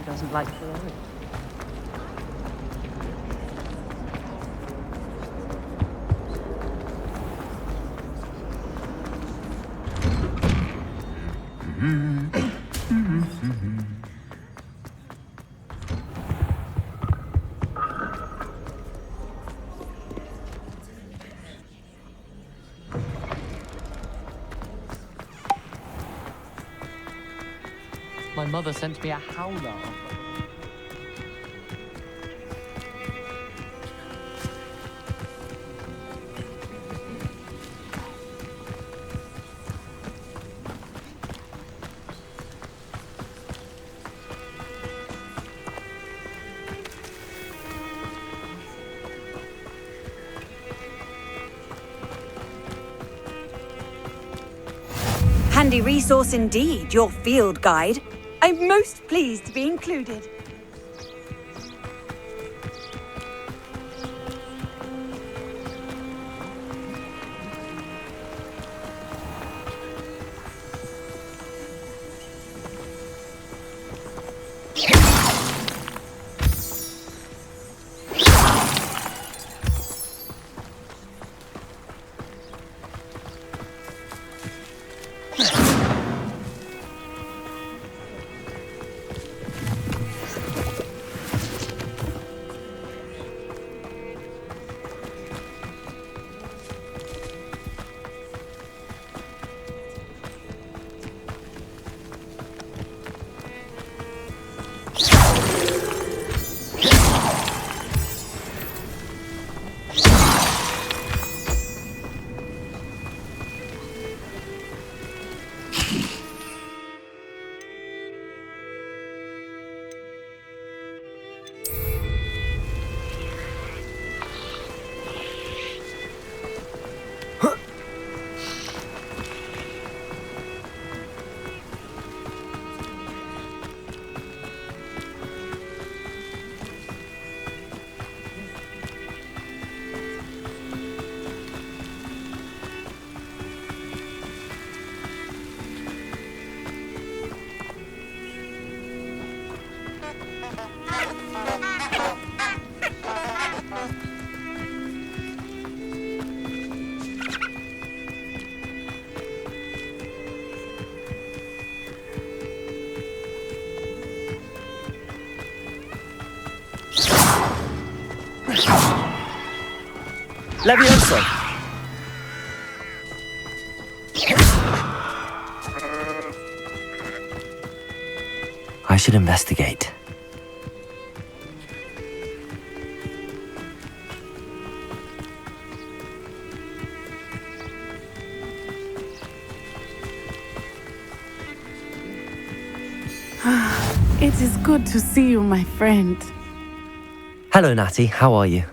Doesn't like the area. My mother sent me a howler. Handy resource indeed, your field guide. I'm most pleased to be included. Levioso! I should investigate. It is good to see you, my friend. Hello, Natty. How are you?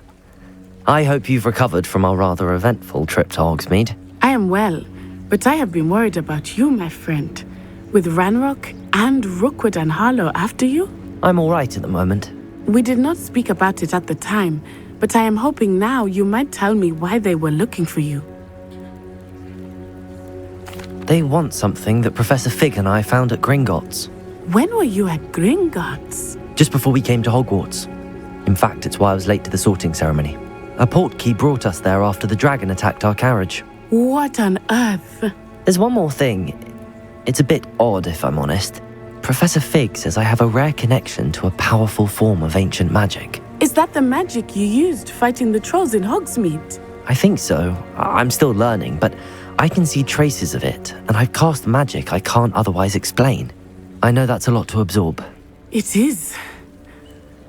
I hope you've recovered from our rather eventful trip to Hogsmeade. I am well, but I have been worried about you, my friend. With Ranrock and Rookwood and Harlow after you? I'm all right at the moment. We did not speak about it at the time, but I am hoping now you might tell me why they were looking for you. They want something that Professor Fig and I found at Gringotts. When were you at Gringotts? Just before we came to Hogwarts. In fact, it's why I was late to the sorting ceremony. A portkey brought us there after the dragon attacked our carriage. What on earth? There's one more thing. It's a bit odd, if I'm honest. Professor Fig says I have a rare connection to a powerful form of ancient magic. Is that the magic you used fighting the trolls in Hogsmeade? I think so. I'm still learning, but I can see traces of it, and I've cast magic I can't otherwise explain. I know that's a lot to absorb. It is.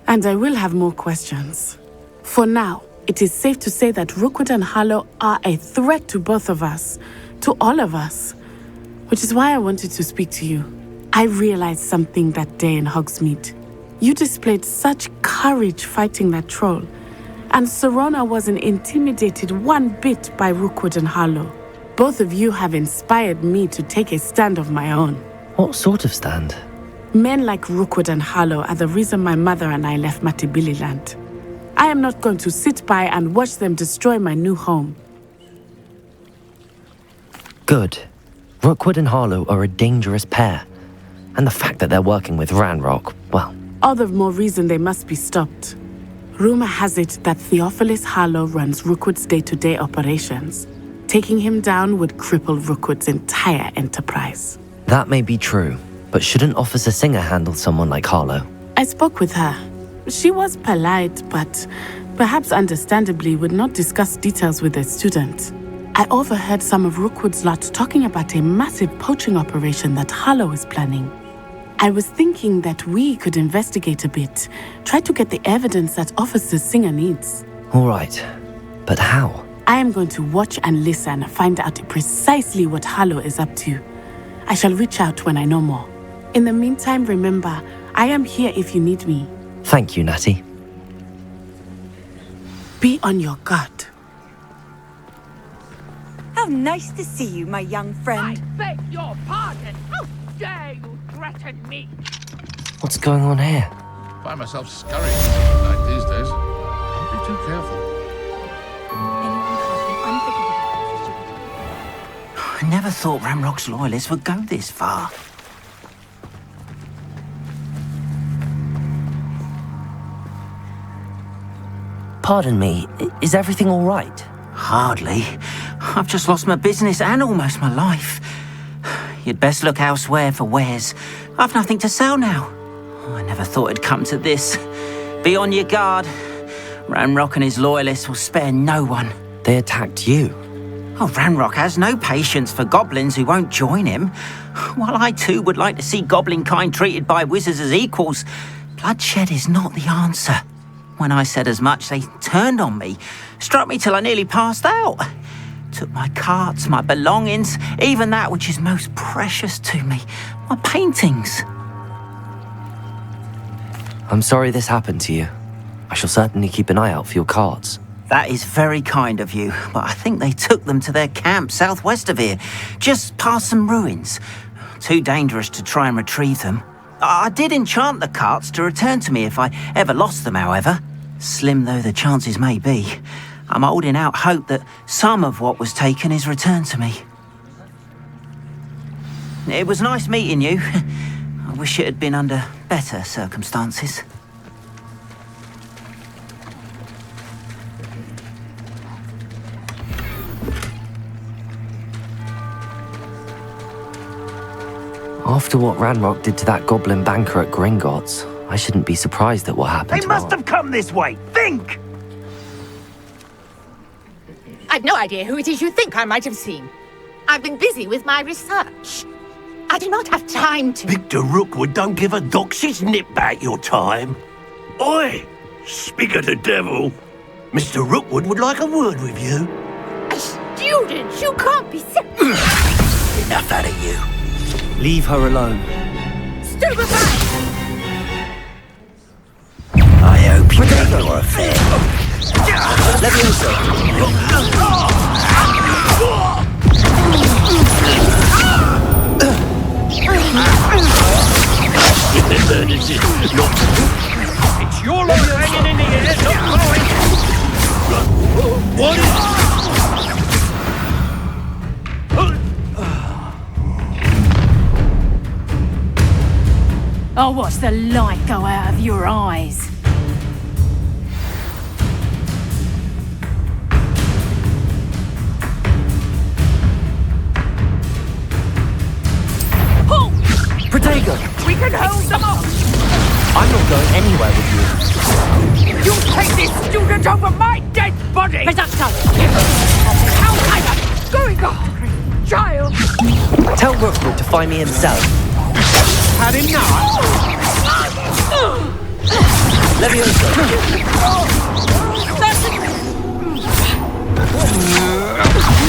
And I will have more questions. For now, it is safe to say that Rookwood and Harlow are a threat to both of us, to all of us, which is why I wanted to speak to you. I realized something that day in Hogsmeade. You displayed such courage fighting that troll, and Serona wasn't intimidated one bit by Rookwood and Harlow. Both of you have inspired me to take a stand of my own. What sort of stand? Men like Rookwood and Harlow are the reason my mother and I left Matabeleland. I am not going to sit by and watch them destroy my new home. Good. Rookwood and Harlow are a dangerous pair. And the fact that they're working with Ranrock, well... All the more reason they must be stopped. Rumor has it that Theophilus Harlow runs Rookwood's day-to-day operations. Taking him down would cripple Rookwood's entire enterprise. That may be true, but shouldn't Officer Singer handle someone like Harlow? I spoke with her. She was polite, but perhaps understandably would not discuss details with a student. I overheard some of Rookwood's lot talking about a massive poaching operation that Harlow is planning. I was thinking that we could investigate a bit, try to get the evidence that Officer Singer needs. All right, but how? I am going to watch and listen, find out precisely what Harlow is up to. I shall reach out when I know more. In the meantime, remember, I am here if you need me. Thank you, Natty. Be on your guard. How nice to see you, my young friend. I beg your pardon. How dare you threaten me? What's going on here? Find myself scurrying like these days. Be too careful. I never thought Ranrock's loyalists would go this far. Pardon me, is everything all right? Hardly. I've just lost my business and almost my life. You'd best look elsewhere for wares. I've nothing to sell now. I never thought it'd come to this. Be on your guard. Ranrock and his loyalists will spare no one. They attacked you. Oh, Ranrock has no patience for goblins who won't join him. While I too would like to see goblin kind treated by wizards as equals, bloodshed is not the answer. When I said as much, they turned on me, struck me till I nearly passed out. Took my carts, my belongings, even that which is most precious to me, my paintings. I'm sorry this happened to you. I shall certainly keep an eye out for your carts. That is very kind of you, but I think they took them to their camp southwest of here, just past some ruins. Too dangerous to try and retrieve them. I did enchant the carts to return to me if I ever lost them, however. Slim though the chances may be, I'm holding out hope that some of what was taken is returned to me. It was nice meeting you. I wish it had been under better circumstances. After what Ranrock did to that goblin banker at Gringotts, I shouldn't be surprised at what happened They must have come this way! Think! I've no idea who it is you think I might have seen. I've been busy with my research. I do not have time to... Victor Rookwood don't give a doxy's nip back your time. Oi! Speak of the devil. Mr. Rookwood would like a word with you. A student? You can't be so... Enough out of you. Leave her alone. Stupefy! I hope you take your affair. Let me also. It's your life hanging in the air, not mine. What is... I'll watch the light go out of your eyes. Protego! We can hold them off! I'm not going anywhere with you. You take this student over my dead body! Reducto! Outsider! Going on! Child! Tell Rookwood to find me himself. Had enough? Levioso!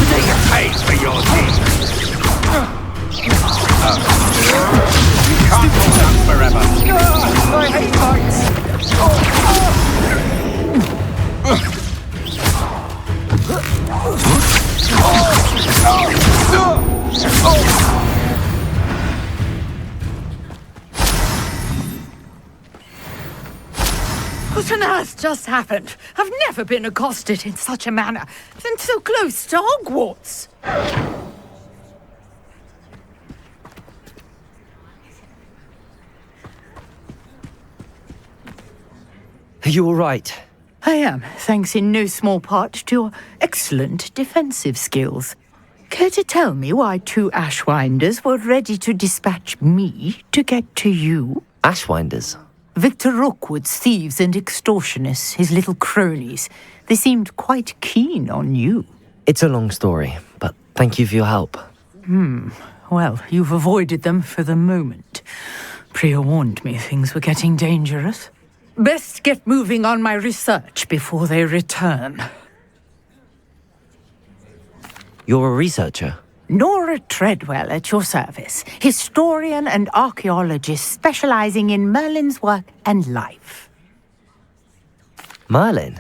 Take a taste for your deeds. You can't hold out forever. I hate heights! What on earth just happened? I've never been accosted in such a manner, and so close to Hogwarts. Are you all right? I am, thanks in no small part to your excellent defensive skills. Care to tell me why 2 Ashwinders were ready to dispatch me to get to you? Ashwinders? Victor Rookwood's thieves and extortionists, his little cronies. They seemed quite keen on you. It's a long story, but thank you for your help. Well, you've avoided them for the moment. Priya warned me things were getting dangerous. Best get moving on my research before they return. You're a researcher? Nora Treadwell at your service, historian and archaeologist specializing in Merlin's work and life. Merlin?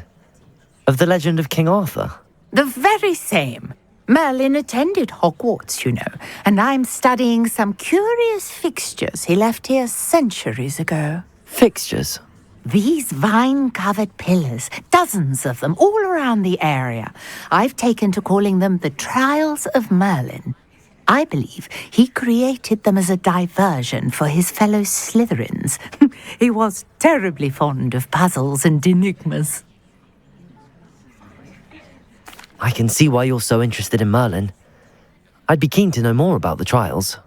Of the legend of King Arthur? The very same. Merlin attended Hogwarts, you know, and I'm studying some curious fixtures he left here centuries ago. Fixtures? These vine-covered pillars, dozens of them, all around the area. I've taken to calling them the Trials of Merlin. I believe he created them as a diversion for his fellow Slytherins. He was terribly fond of puzzles and enigmas. I can see why you're so interested in Merlin. I'd be keen to know more about the trials.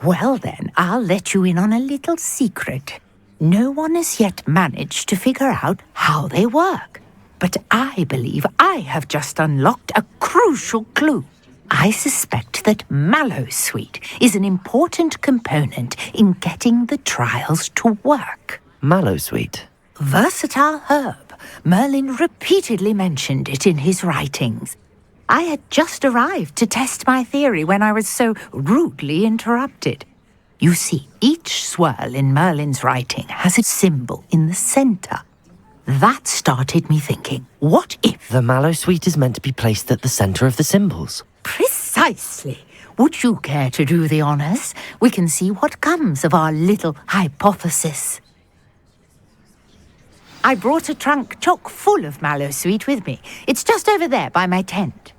Well then, I'll let you in on a little secret. No one has yet managed to figure out how they work. But I believe I have just unlocked a crucial clue. I suspect that Mallowsweet is an important component in getting the trials to work. Mallowsweet? Versatile herb. Merlin repeatedly mentioned it in his writings. I had just arrived to test my theory when I was so rudely interrupted. You see, each swirl in Merlin's writing has a symbol in the center. That started me thinking, what if... The Mallowsweet is meant to be placed at the center of the symbols. Precisely. Would you care to do the honors? We can see what comes of our little hypothesis. I brought a trunk chock full of Mallowsweet with me. It's just over there by my tent.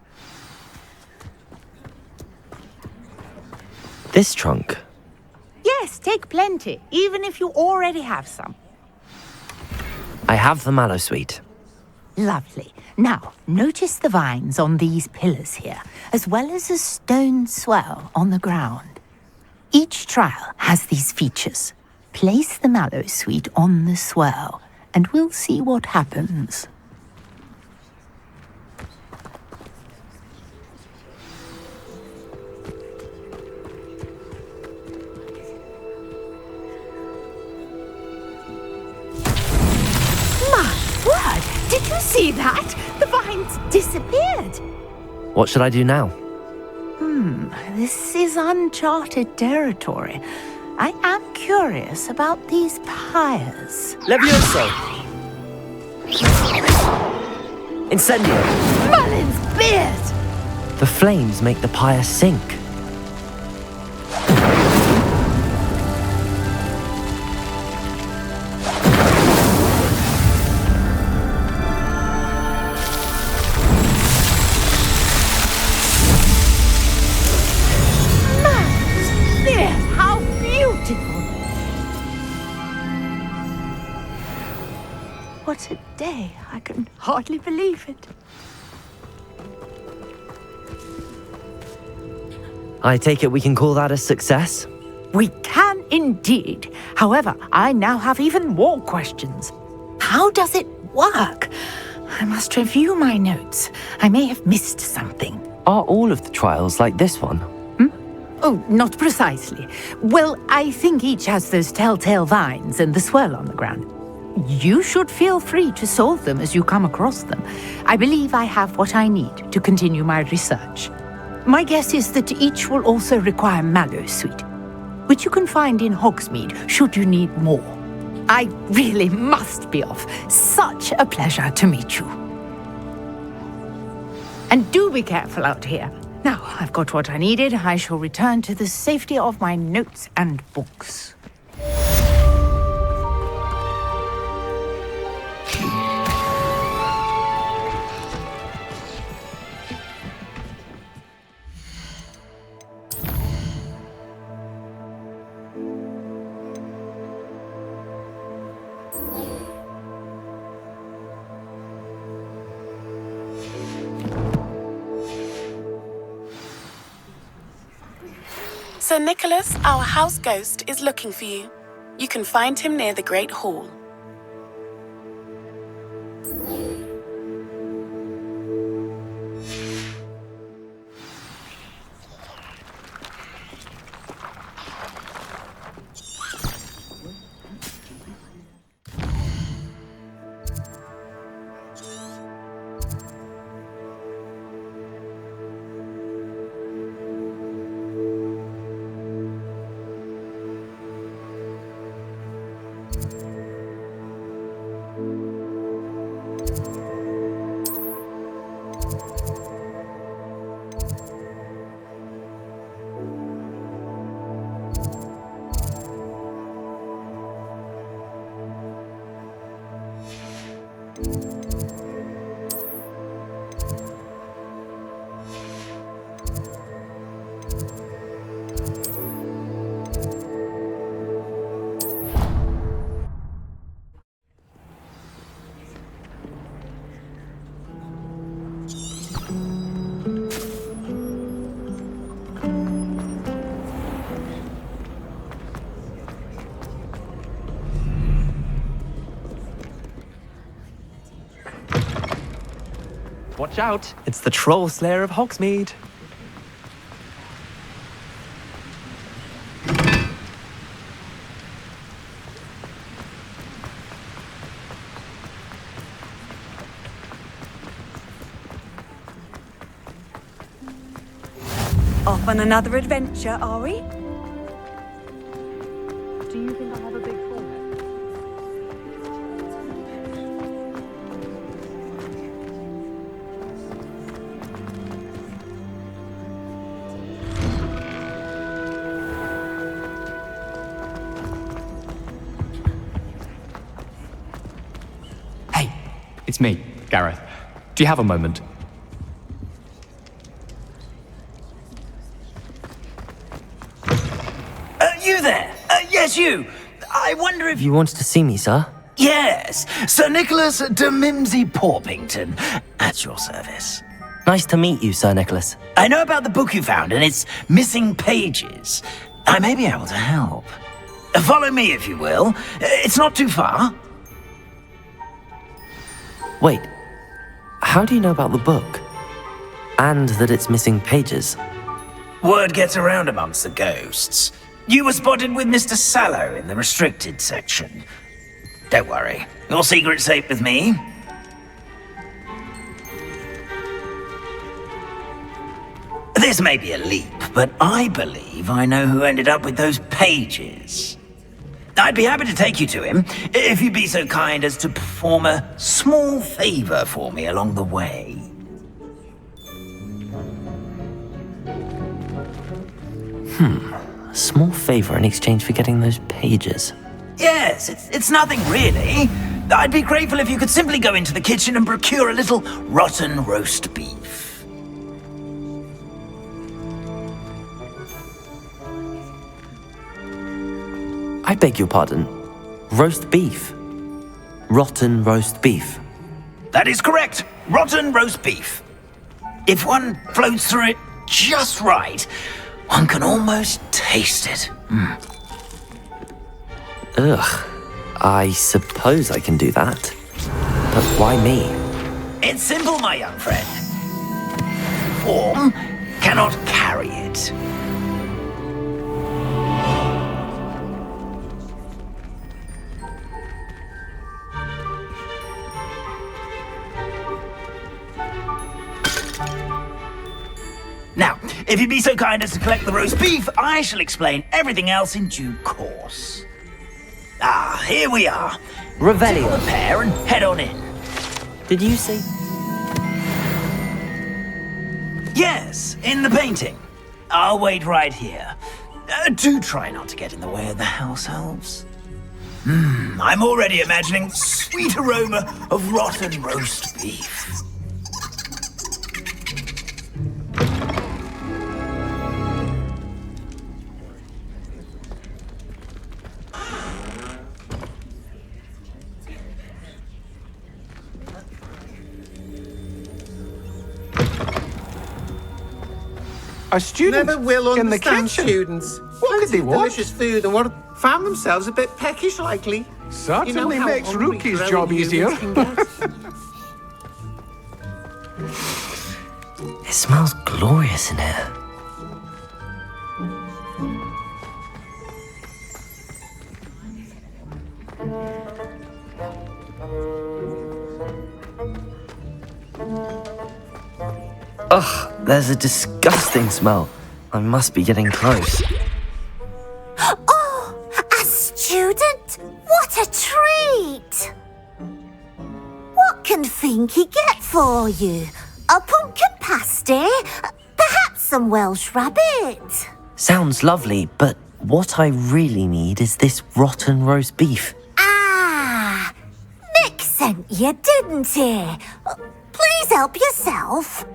This trunk? Yes, take plenty, even if you already have some. I have the Mallowsweet. Lovely. Now, notice the vines on these pillars here, as well as a stone swell on the ground. Each trial has these features. Place the Mallowsweet on the swell, and we'll see what happens. See that? The vines disappeared. What should I do now? This is uncharted territory. I am curious about these pyres. Levioso! Incendio! Merlin's beard! The flames make the pyre sink. What a day. I can hardly believe it. I take it we can call that a success? We can indeed. However, I now have even more questions. How does it work? I must review my notes. I may have missed something. Are all of the trials like this one? Oh, not precisely. Well, I think each has those telltale vines and the swirl on the ground. You should feel free to solve them as you come across them. I believe I have what I need to continue my research. My guess is that each will also require Mallow Sweet, which you can find in Hogsmeade should you need more. I really must be off. Such a pleasure to meet you. And do be careful out here. Now, I've got what I needed. I shall return to the safety of my notes and books. Sir Nicholas, our house ghost, is looking for you. You can find him near the Great Hall. Watch out, it's the Troll Slayer of Hogsmeade. Off on another adventure, are we? Do you think I have a big forehead? It's me, Gareth. Do you have a moment? You there? Yes, you. I wonder if You wanted to see me, sir? Yes, Sir Nicholas de Mimsy Porpington, at your service. Nice to meet you, Sir Nicholas. I know about the book you found and its missing pages. I may be able to help. Follow me, if you will. It's not too far. Wait, how do you know about the book? And that it's missing pages? Word gets around amongst the ghosts. You were spotted with Mr. Sallow in the restricted section. Don't worry, your secret's safe with me. This may be a leap, but I believe I know who ended up with those pages. I'd be happy to take you to him, if you'd be so kind as to perform a small favor for me along the way. A small favor in exchange for getting those pages. Yes, it's nothing really. I'd be grateful if you could simply go into the kitchen and procure a little rotten roast beef. I beg your pardon. Roast beef. Rotten roast beef. That is correct. Rotten roast beef. If one floats through it just right, one can almost taste it. Ugh. I suppose I can do that. But why me? It's simple, my young friend. Form cannot carry it. Now, if you'd be so kind as to collect the roast beef, I shall explain everything else in due course. Ah, here we are. Revelio. Take the pair and head on in. Did you say? Yes, in the painting. I'll wait right here. Do try not to get in the way of the house elves. I'm already imagining sweet aroma of rotten roast beef. A student Never will in the understand kitchen. students. What could they want? Delicious food and what found themselves a bit peckish lately. Certainly how makes hungry Rookie's growing job humans easier. can get. It smells glorious in here. Ugh, there's a disgusting smell. I must be getting close. Oh, a student? What a treat! What can Finky get for you? A pumpkin pasty? Perhaps some Welsh rabbit? Sounds lovely, but what I really need is this rotten roast beef. Ah, Nick sent you, didn't he? Please help yourself.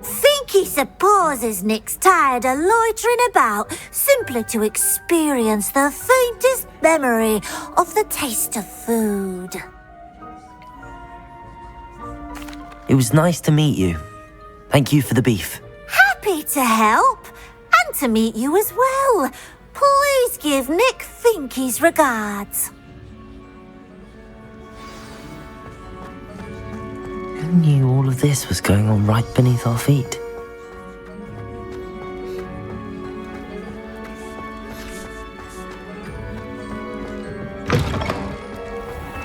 Finky supposes Nick's tired of loitering about simply to experience the faintest memory of the taste of food. It was nice to meet you. Thank you for the beef. Happy to help, and to meet you as well. Please give Nick Finky's regards. Who knew all of this was going on right beneath our feet?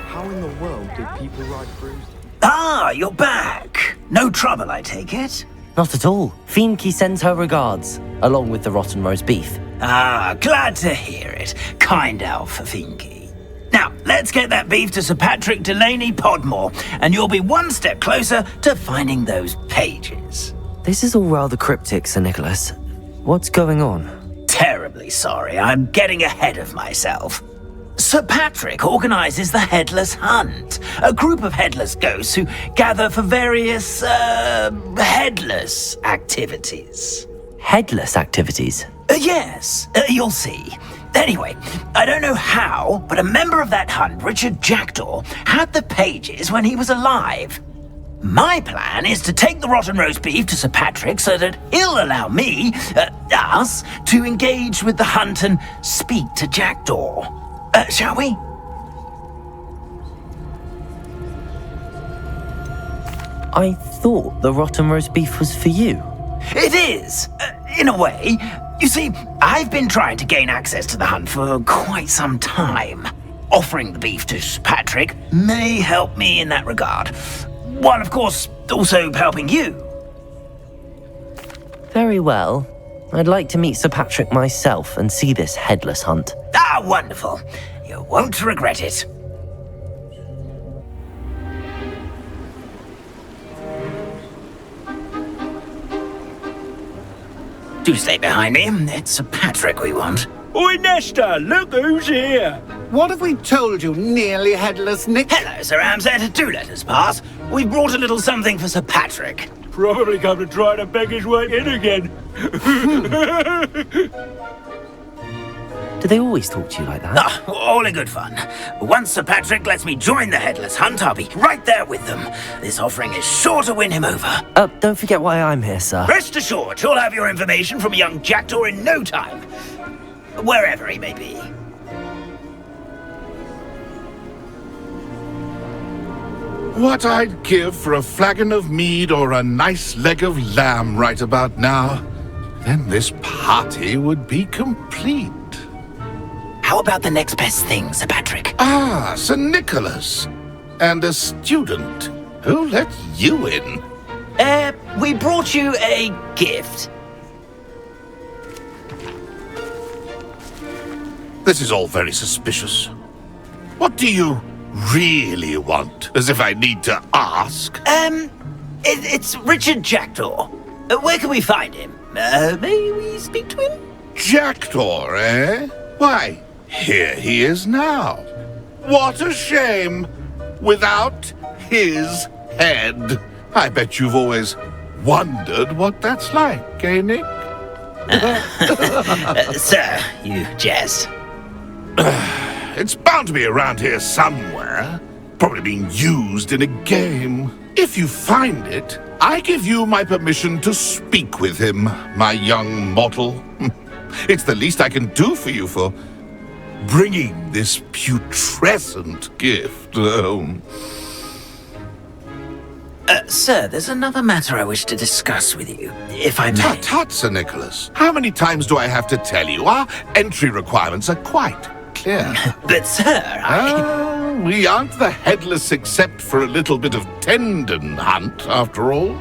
How in the world did people ride brews? Ah, you're back. No trouble, I take it? Not at all. Fienke sends her regards, along with the rotten roast beef. Ah, glad to hear it. Kind elf, Finky. Now, let's get that beef to Sir Patrick Delaney Podmore, and you'll be one step closer to finding those pages. This is all rather cryptic, Sir Nicholas. What's going on? Terribly sorry, I'm getting ahead of myself. Sir Patrick organises the Headless Hunt, a group of headless ghosts who gather for various, headless activities. Headless activities? Yes, you'll see. Anyway, I don't know how, but a member of that hunt, Richard Jackdaw, had the pages when he was alive. My plan is to take the rotten roast beef to Sir Patrick so that he'll allow me, us, to engage with the hunt and speak to Jackdaw. Shall we? I thought the rotten roast beef was for you. It is, in a way. You see, I've been trying to gain access to the hunt for quite some time. Offering the beef to Sir Patrick may help me in that regard. While, of course, also helping you. Very well. I'd like to meet Sir Patrick myself and see this headless hunt. Ah, wonderful. You won't regret it. Do stay behind me. It's Sir Patrick we want. Oi, Nesta, look who's here. What have we told you, nearly headless Nick? Hello, Sir Ramsay. Do let us pass. We've brought a little something for Sir Patrick. Probably come to try to beg his way in again. Do they always talk to you like that? Ah, all in good fun. Once Sir Patrick lets me join the headless hunt, I'll be right there with them. This offering is sure to win him over. Don't forget why I'm here, sir. Rest assured, you'll have your information from a young jackdaw in no time. Wherever he may be. What I'd give for a flagon of mead or a nice leg of lamb right about now. Then this party would be complete. How about the next best thing, Sir Patrick? Ah, Sir Nicholas. And a student. Who let you in? We brought you a gift. This is all very suspicious. What do you really want? As if I need to ask. It's Richard Jackdaw. Where can we find him? May we speak to him? Jackdaw, eh? Why, here he is now. What a shame. Without his head. I bet you've always wondered what that's like, eh, Nick? Sir, you jest. It's bound to be around here somewhere. Probably being used in a game. If you find it, I give you my permission to speak with him, my young mortal. It's the least I can do for you for bringing this putrescent gift home. Sir, there's another matter I wish to discuss with you, if I may. Tut, tut, Sir Nicholas. How many times do I have to tell you? Our entry requirements are quite clear. But, sir, we aren't the headless except for a little bit of tendon hunt, after all.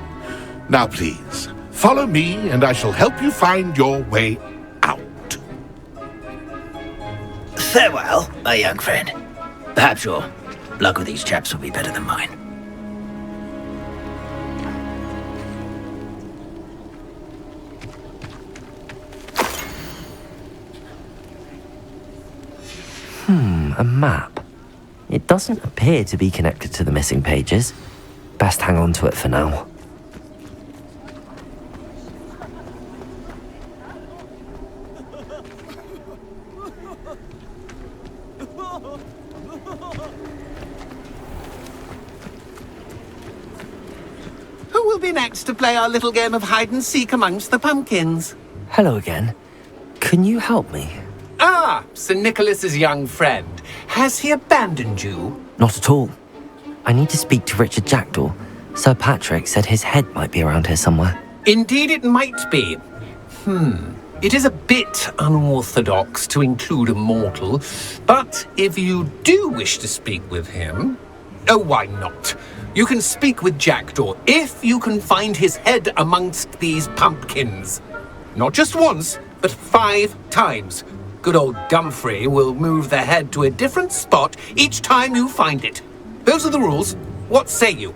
Now, please, follow me, and I shall help you find your way out. Farewell, my young friend. Perhaps your luck with these chaps will be better than mine. A map. It doesn't appear to be connected to the missing pages. Best hang on to it for now. Who will be next to play our little game of hide and seek amongst the pumpkins? Hello again. Can you help me? Ah, Sir Nicholas's young friend. Has he abandoned you? Not at all. I need to speak to Richard Jackdaw. Sir Patrick said his head might be around here somewhere. Indeed it might be. It is a bit unorthodox to include a mortal, but if you do wish to speak with him... Oh, why not? You can speak with Jackdaw if you can find his head amongst these pumpkins. Not just once, but 5 times. Good old Dumfrey will move the head to a different spot each time you find it. Those are the rules. What say you?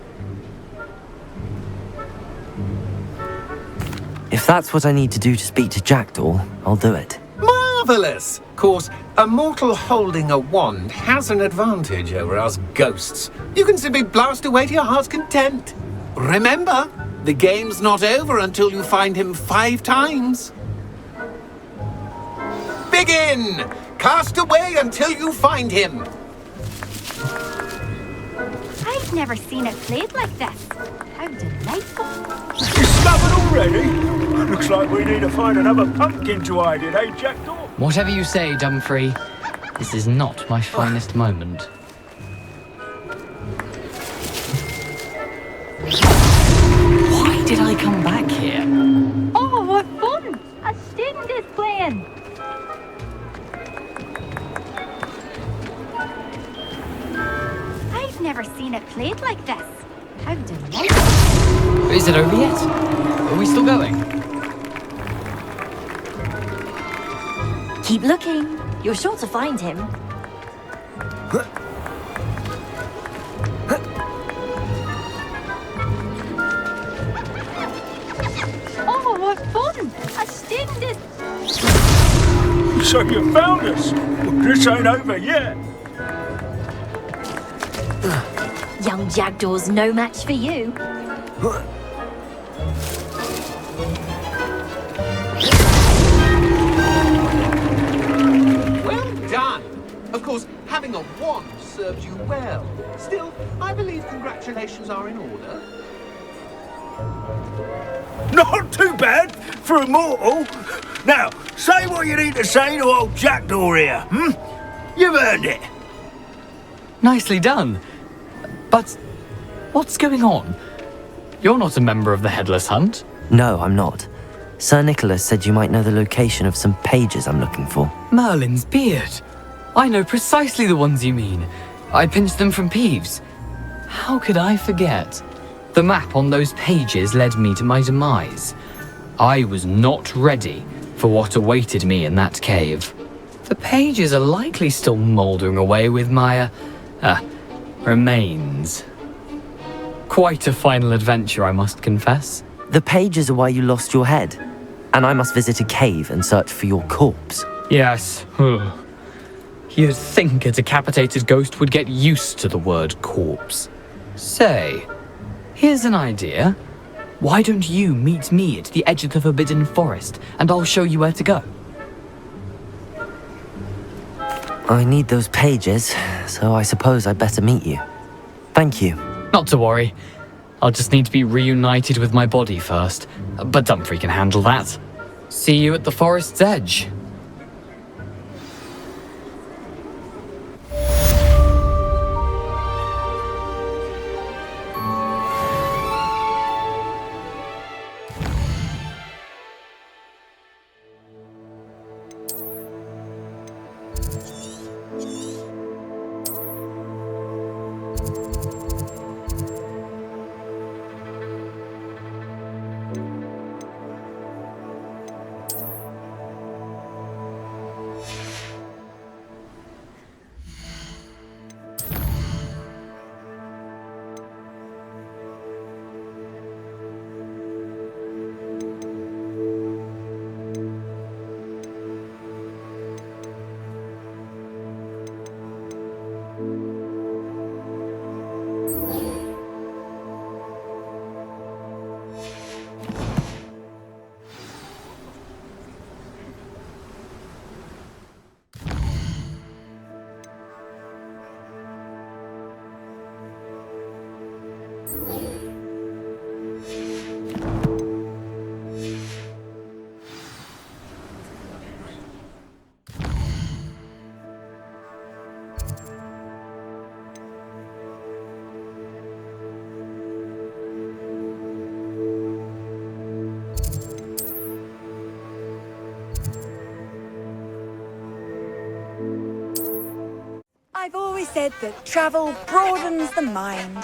If that's what I need to do to speak to Jackdaw, I'll do it. Marvellous! Of course, a mortal holding a wand has an advantage over us ghosts. You can simply blast away to your heart's content. Remember, the game's not over until you find him 5 times. Begin! Cast away until you find him. I've never seen it played like this. How delightful. You stubborn already? Looks like we need to find another pumpkin to hide in, eh, Jackdaw? Whatever you say, Dumfrey. This is not my finest moment. Why did I come back here? Oh, what fun! A student is playing. I've never seen it played like this. How delightful. Is it over yet? Are we still going? Keep looking. You're sure to find him. Oh, what fun! A stindy... So you found us? Well, this ain't over yet. Young Jackdaw's no match for you. Well done! Of course, having a wand served you well. Still, I believe congratulations are in order. Not too bad for a mortal. Now, say what you need to say to old Jackdaw here, You've earned it. Nicely done. But what's going on? You're not a member of the Headless Hunt. No, I'm not. Sir Nicholas said you might know the location of some pages I'm looking for. Merlin's beard. I know precisely the ones you mean. I pinched them from Peeves. How could I forget? The map on those pages led me to my demise. I was not ready for what awaited me in that cave. The pages are likely still mouldering away with my, remains. Quite a final adventure, I must confess. The pages are why you lost your head, and I must visit a cave and search for your corpse. Yes. You'd think a decapitated ghost would get used to the word corpse. Say, here's an idea. Why don't you meet me at the edge of the Forbidden Forest, and I'll show you where to go? I need those pages, so I suppose I'd better meet you. Thank you. Not to worry. I'll just need to be reunited with my body first, but Dumfries can handle that. See you at the forest's edge. I've always said that travel broadens the mind.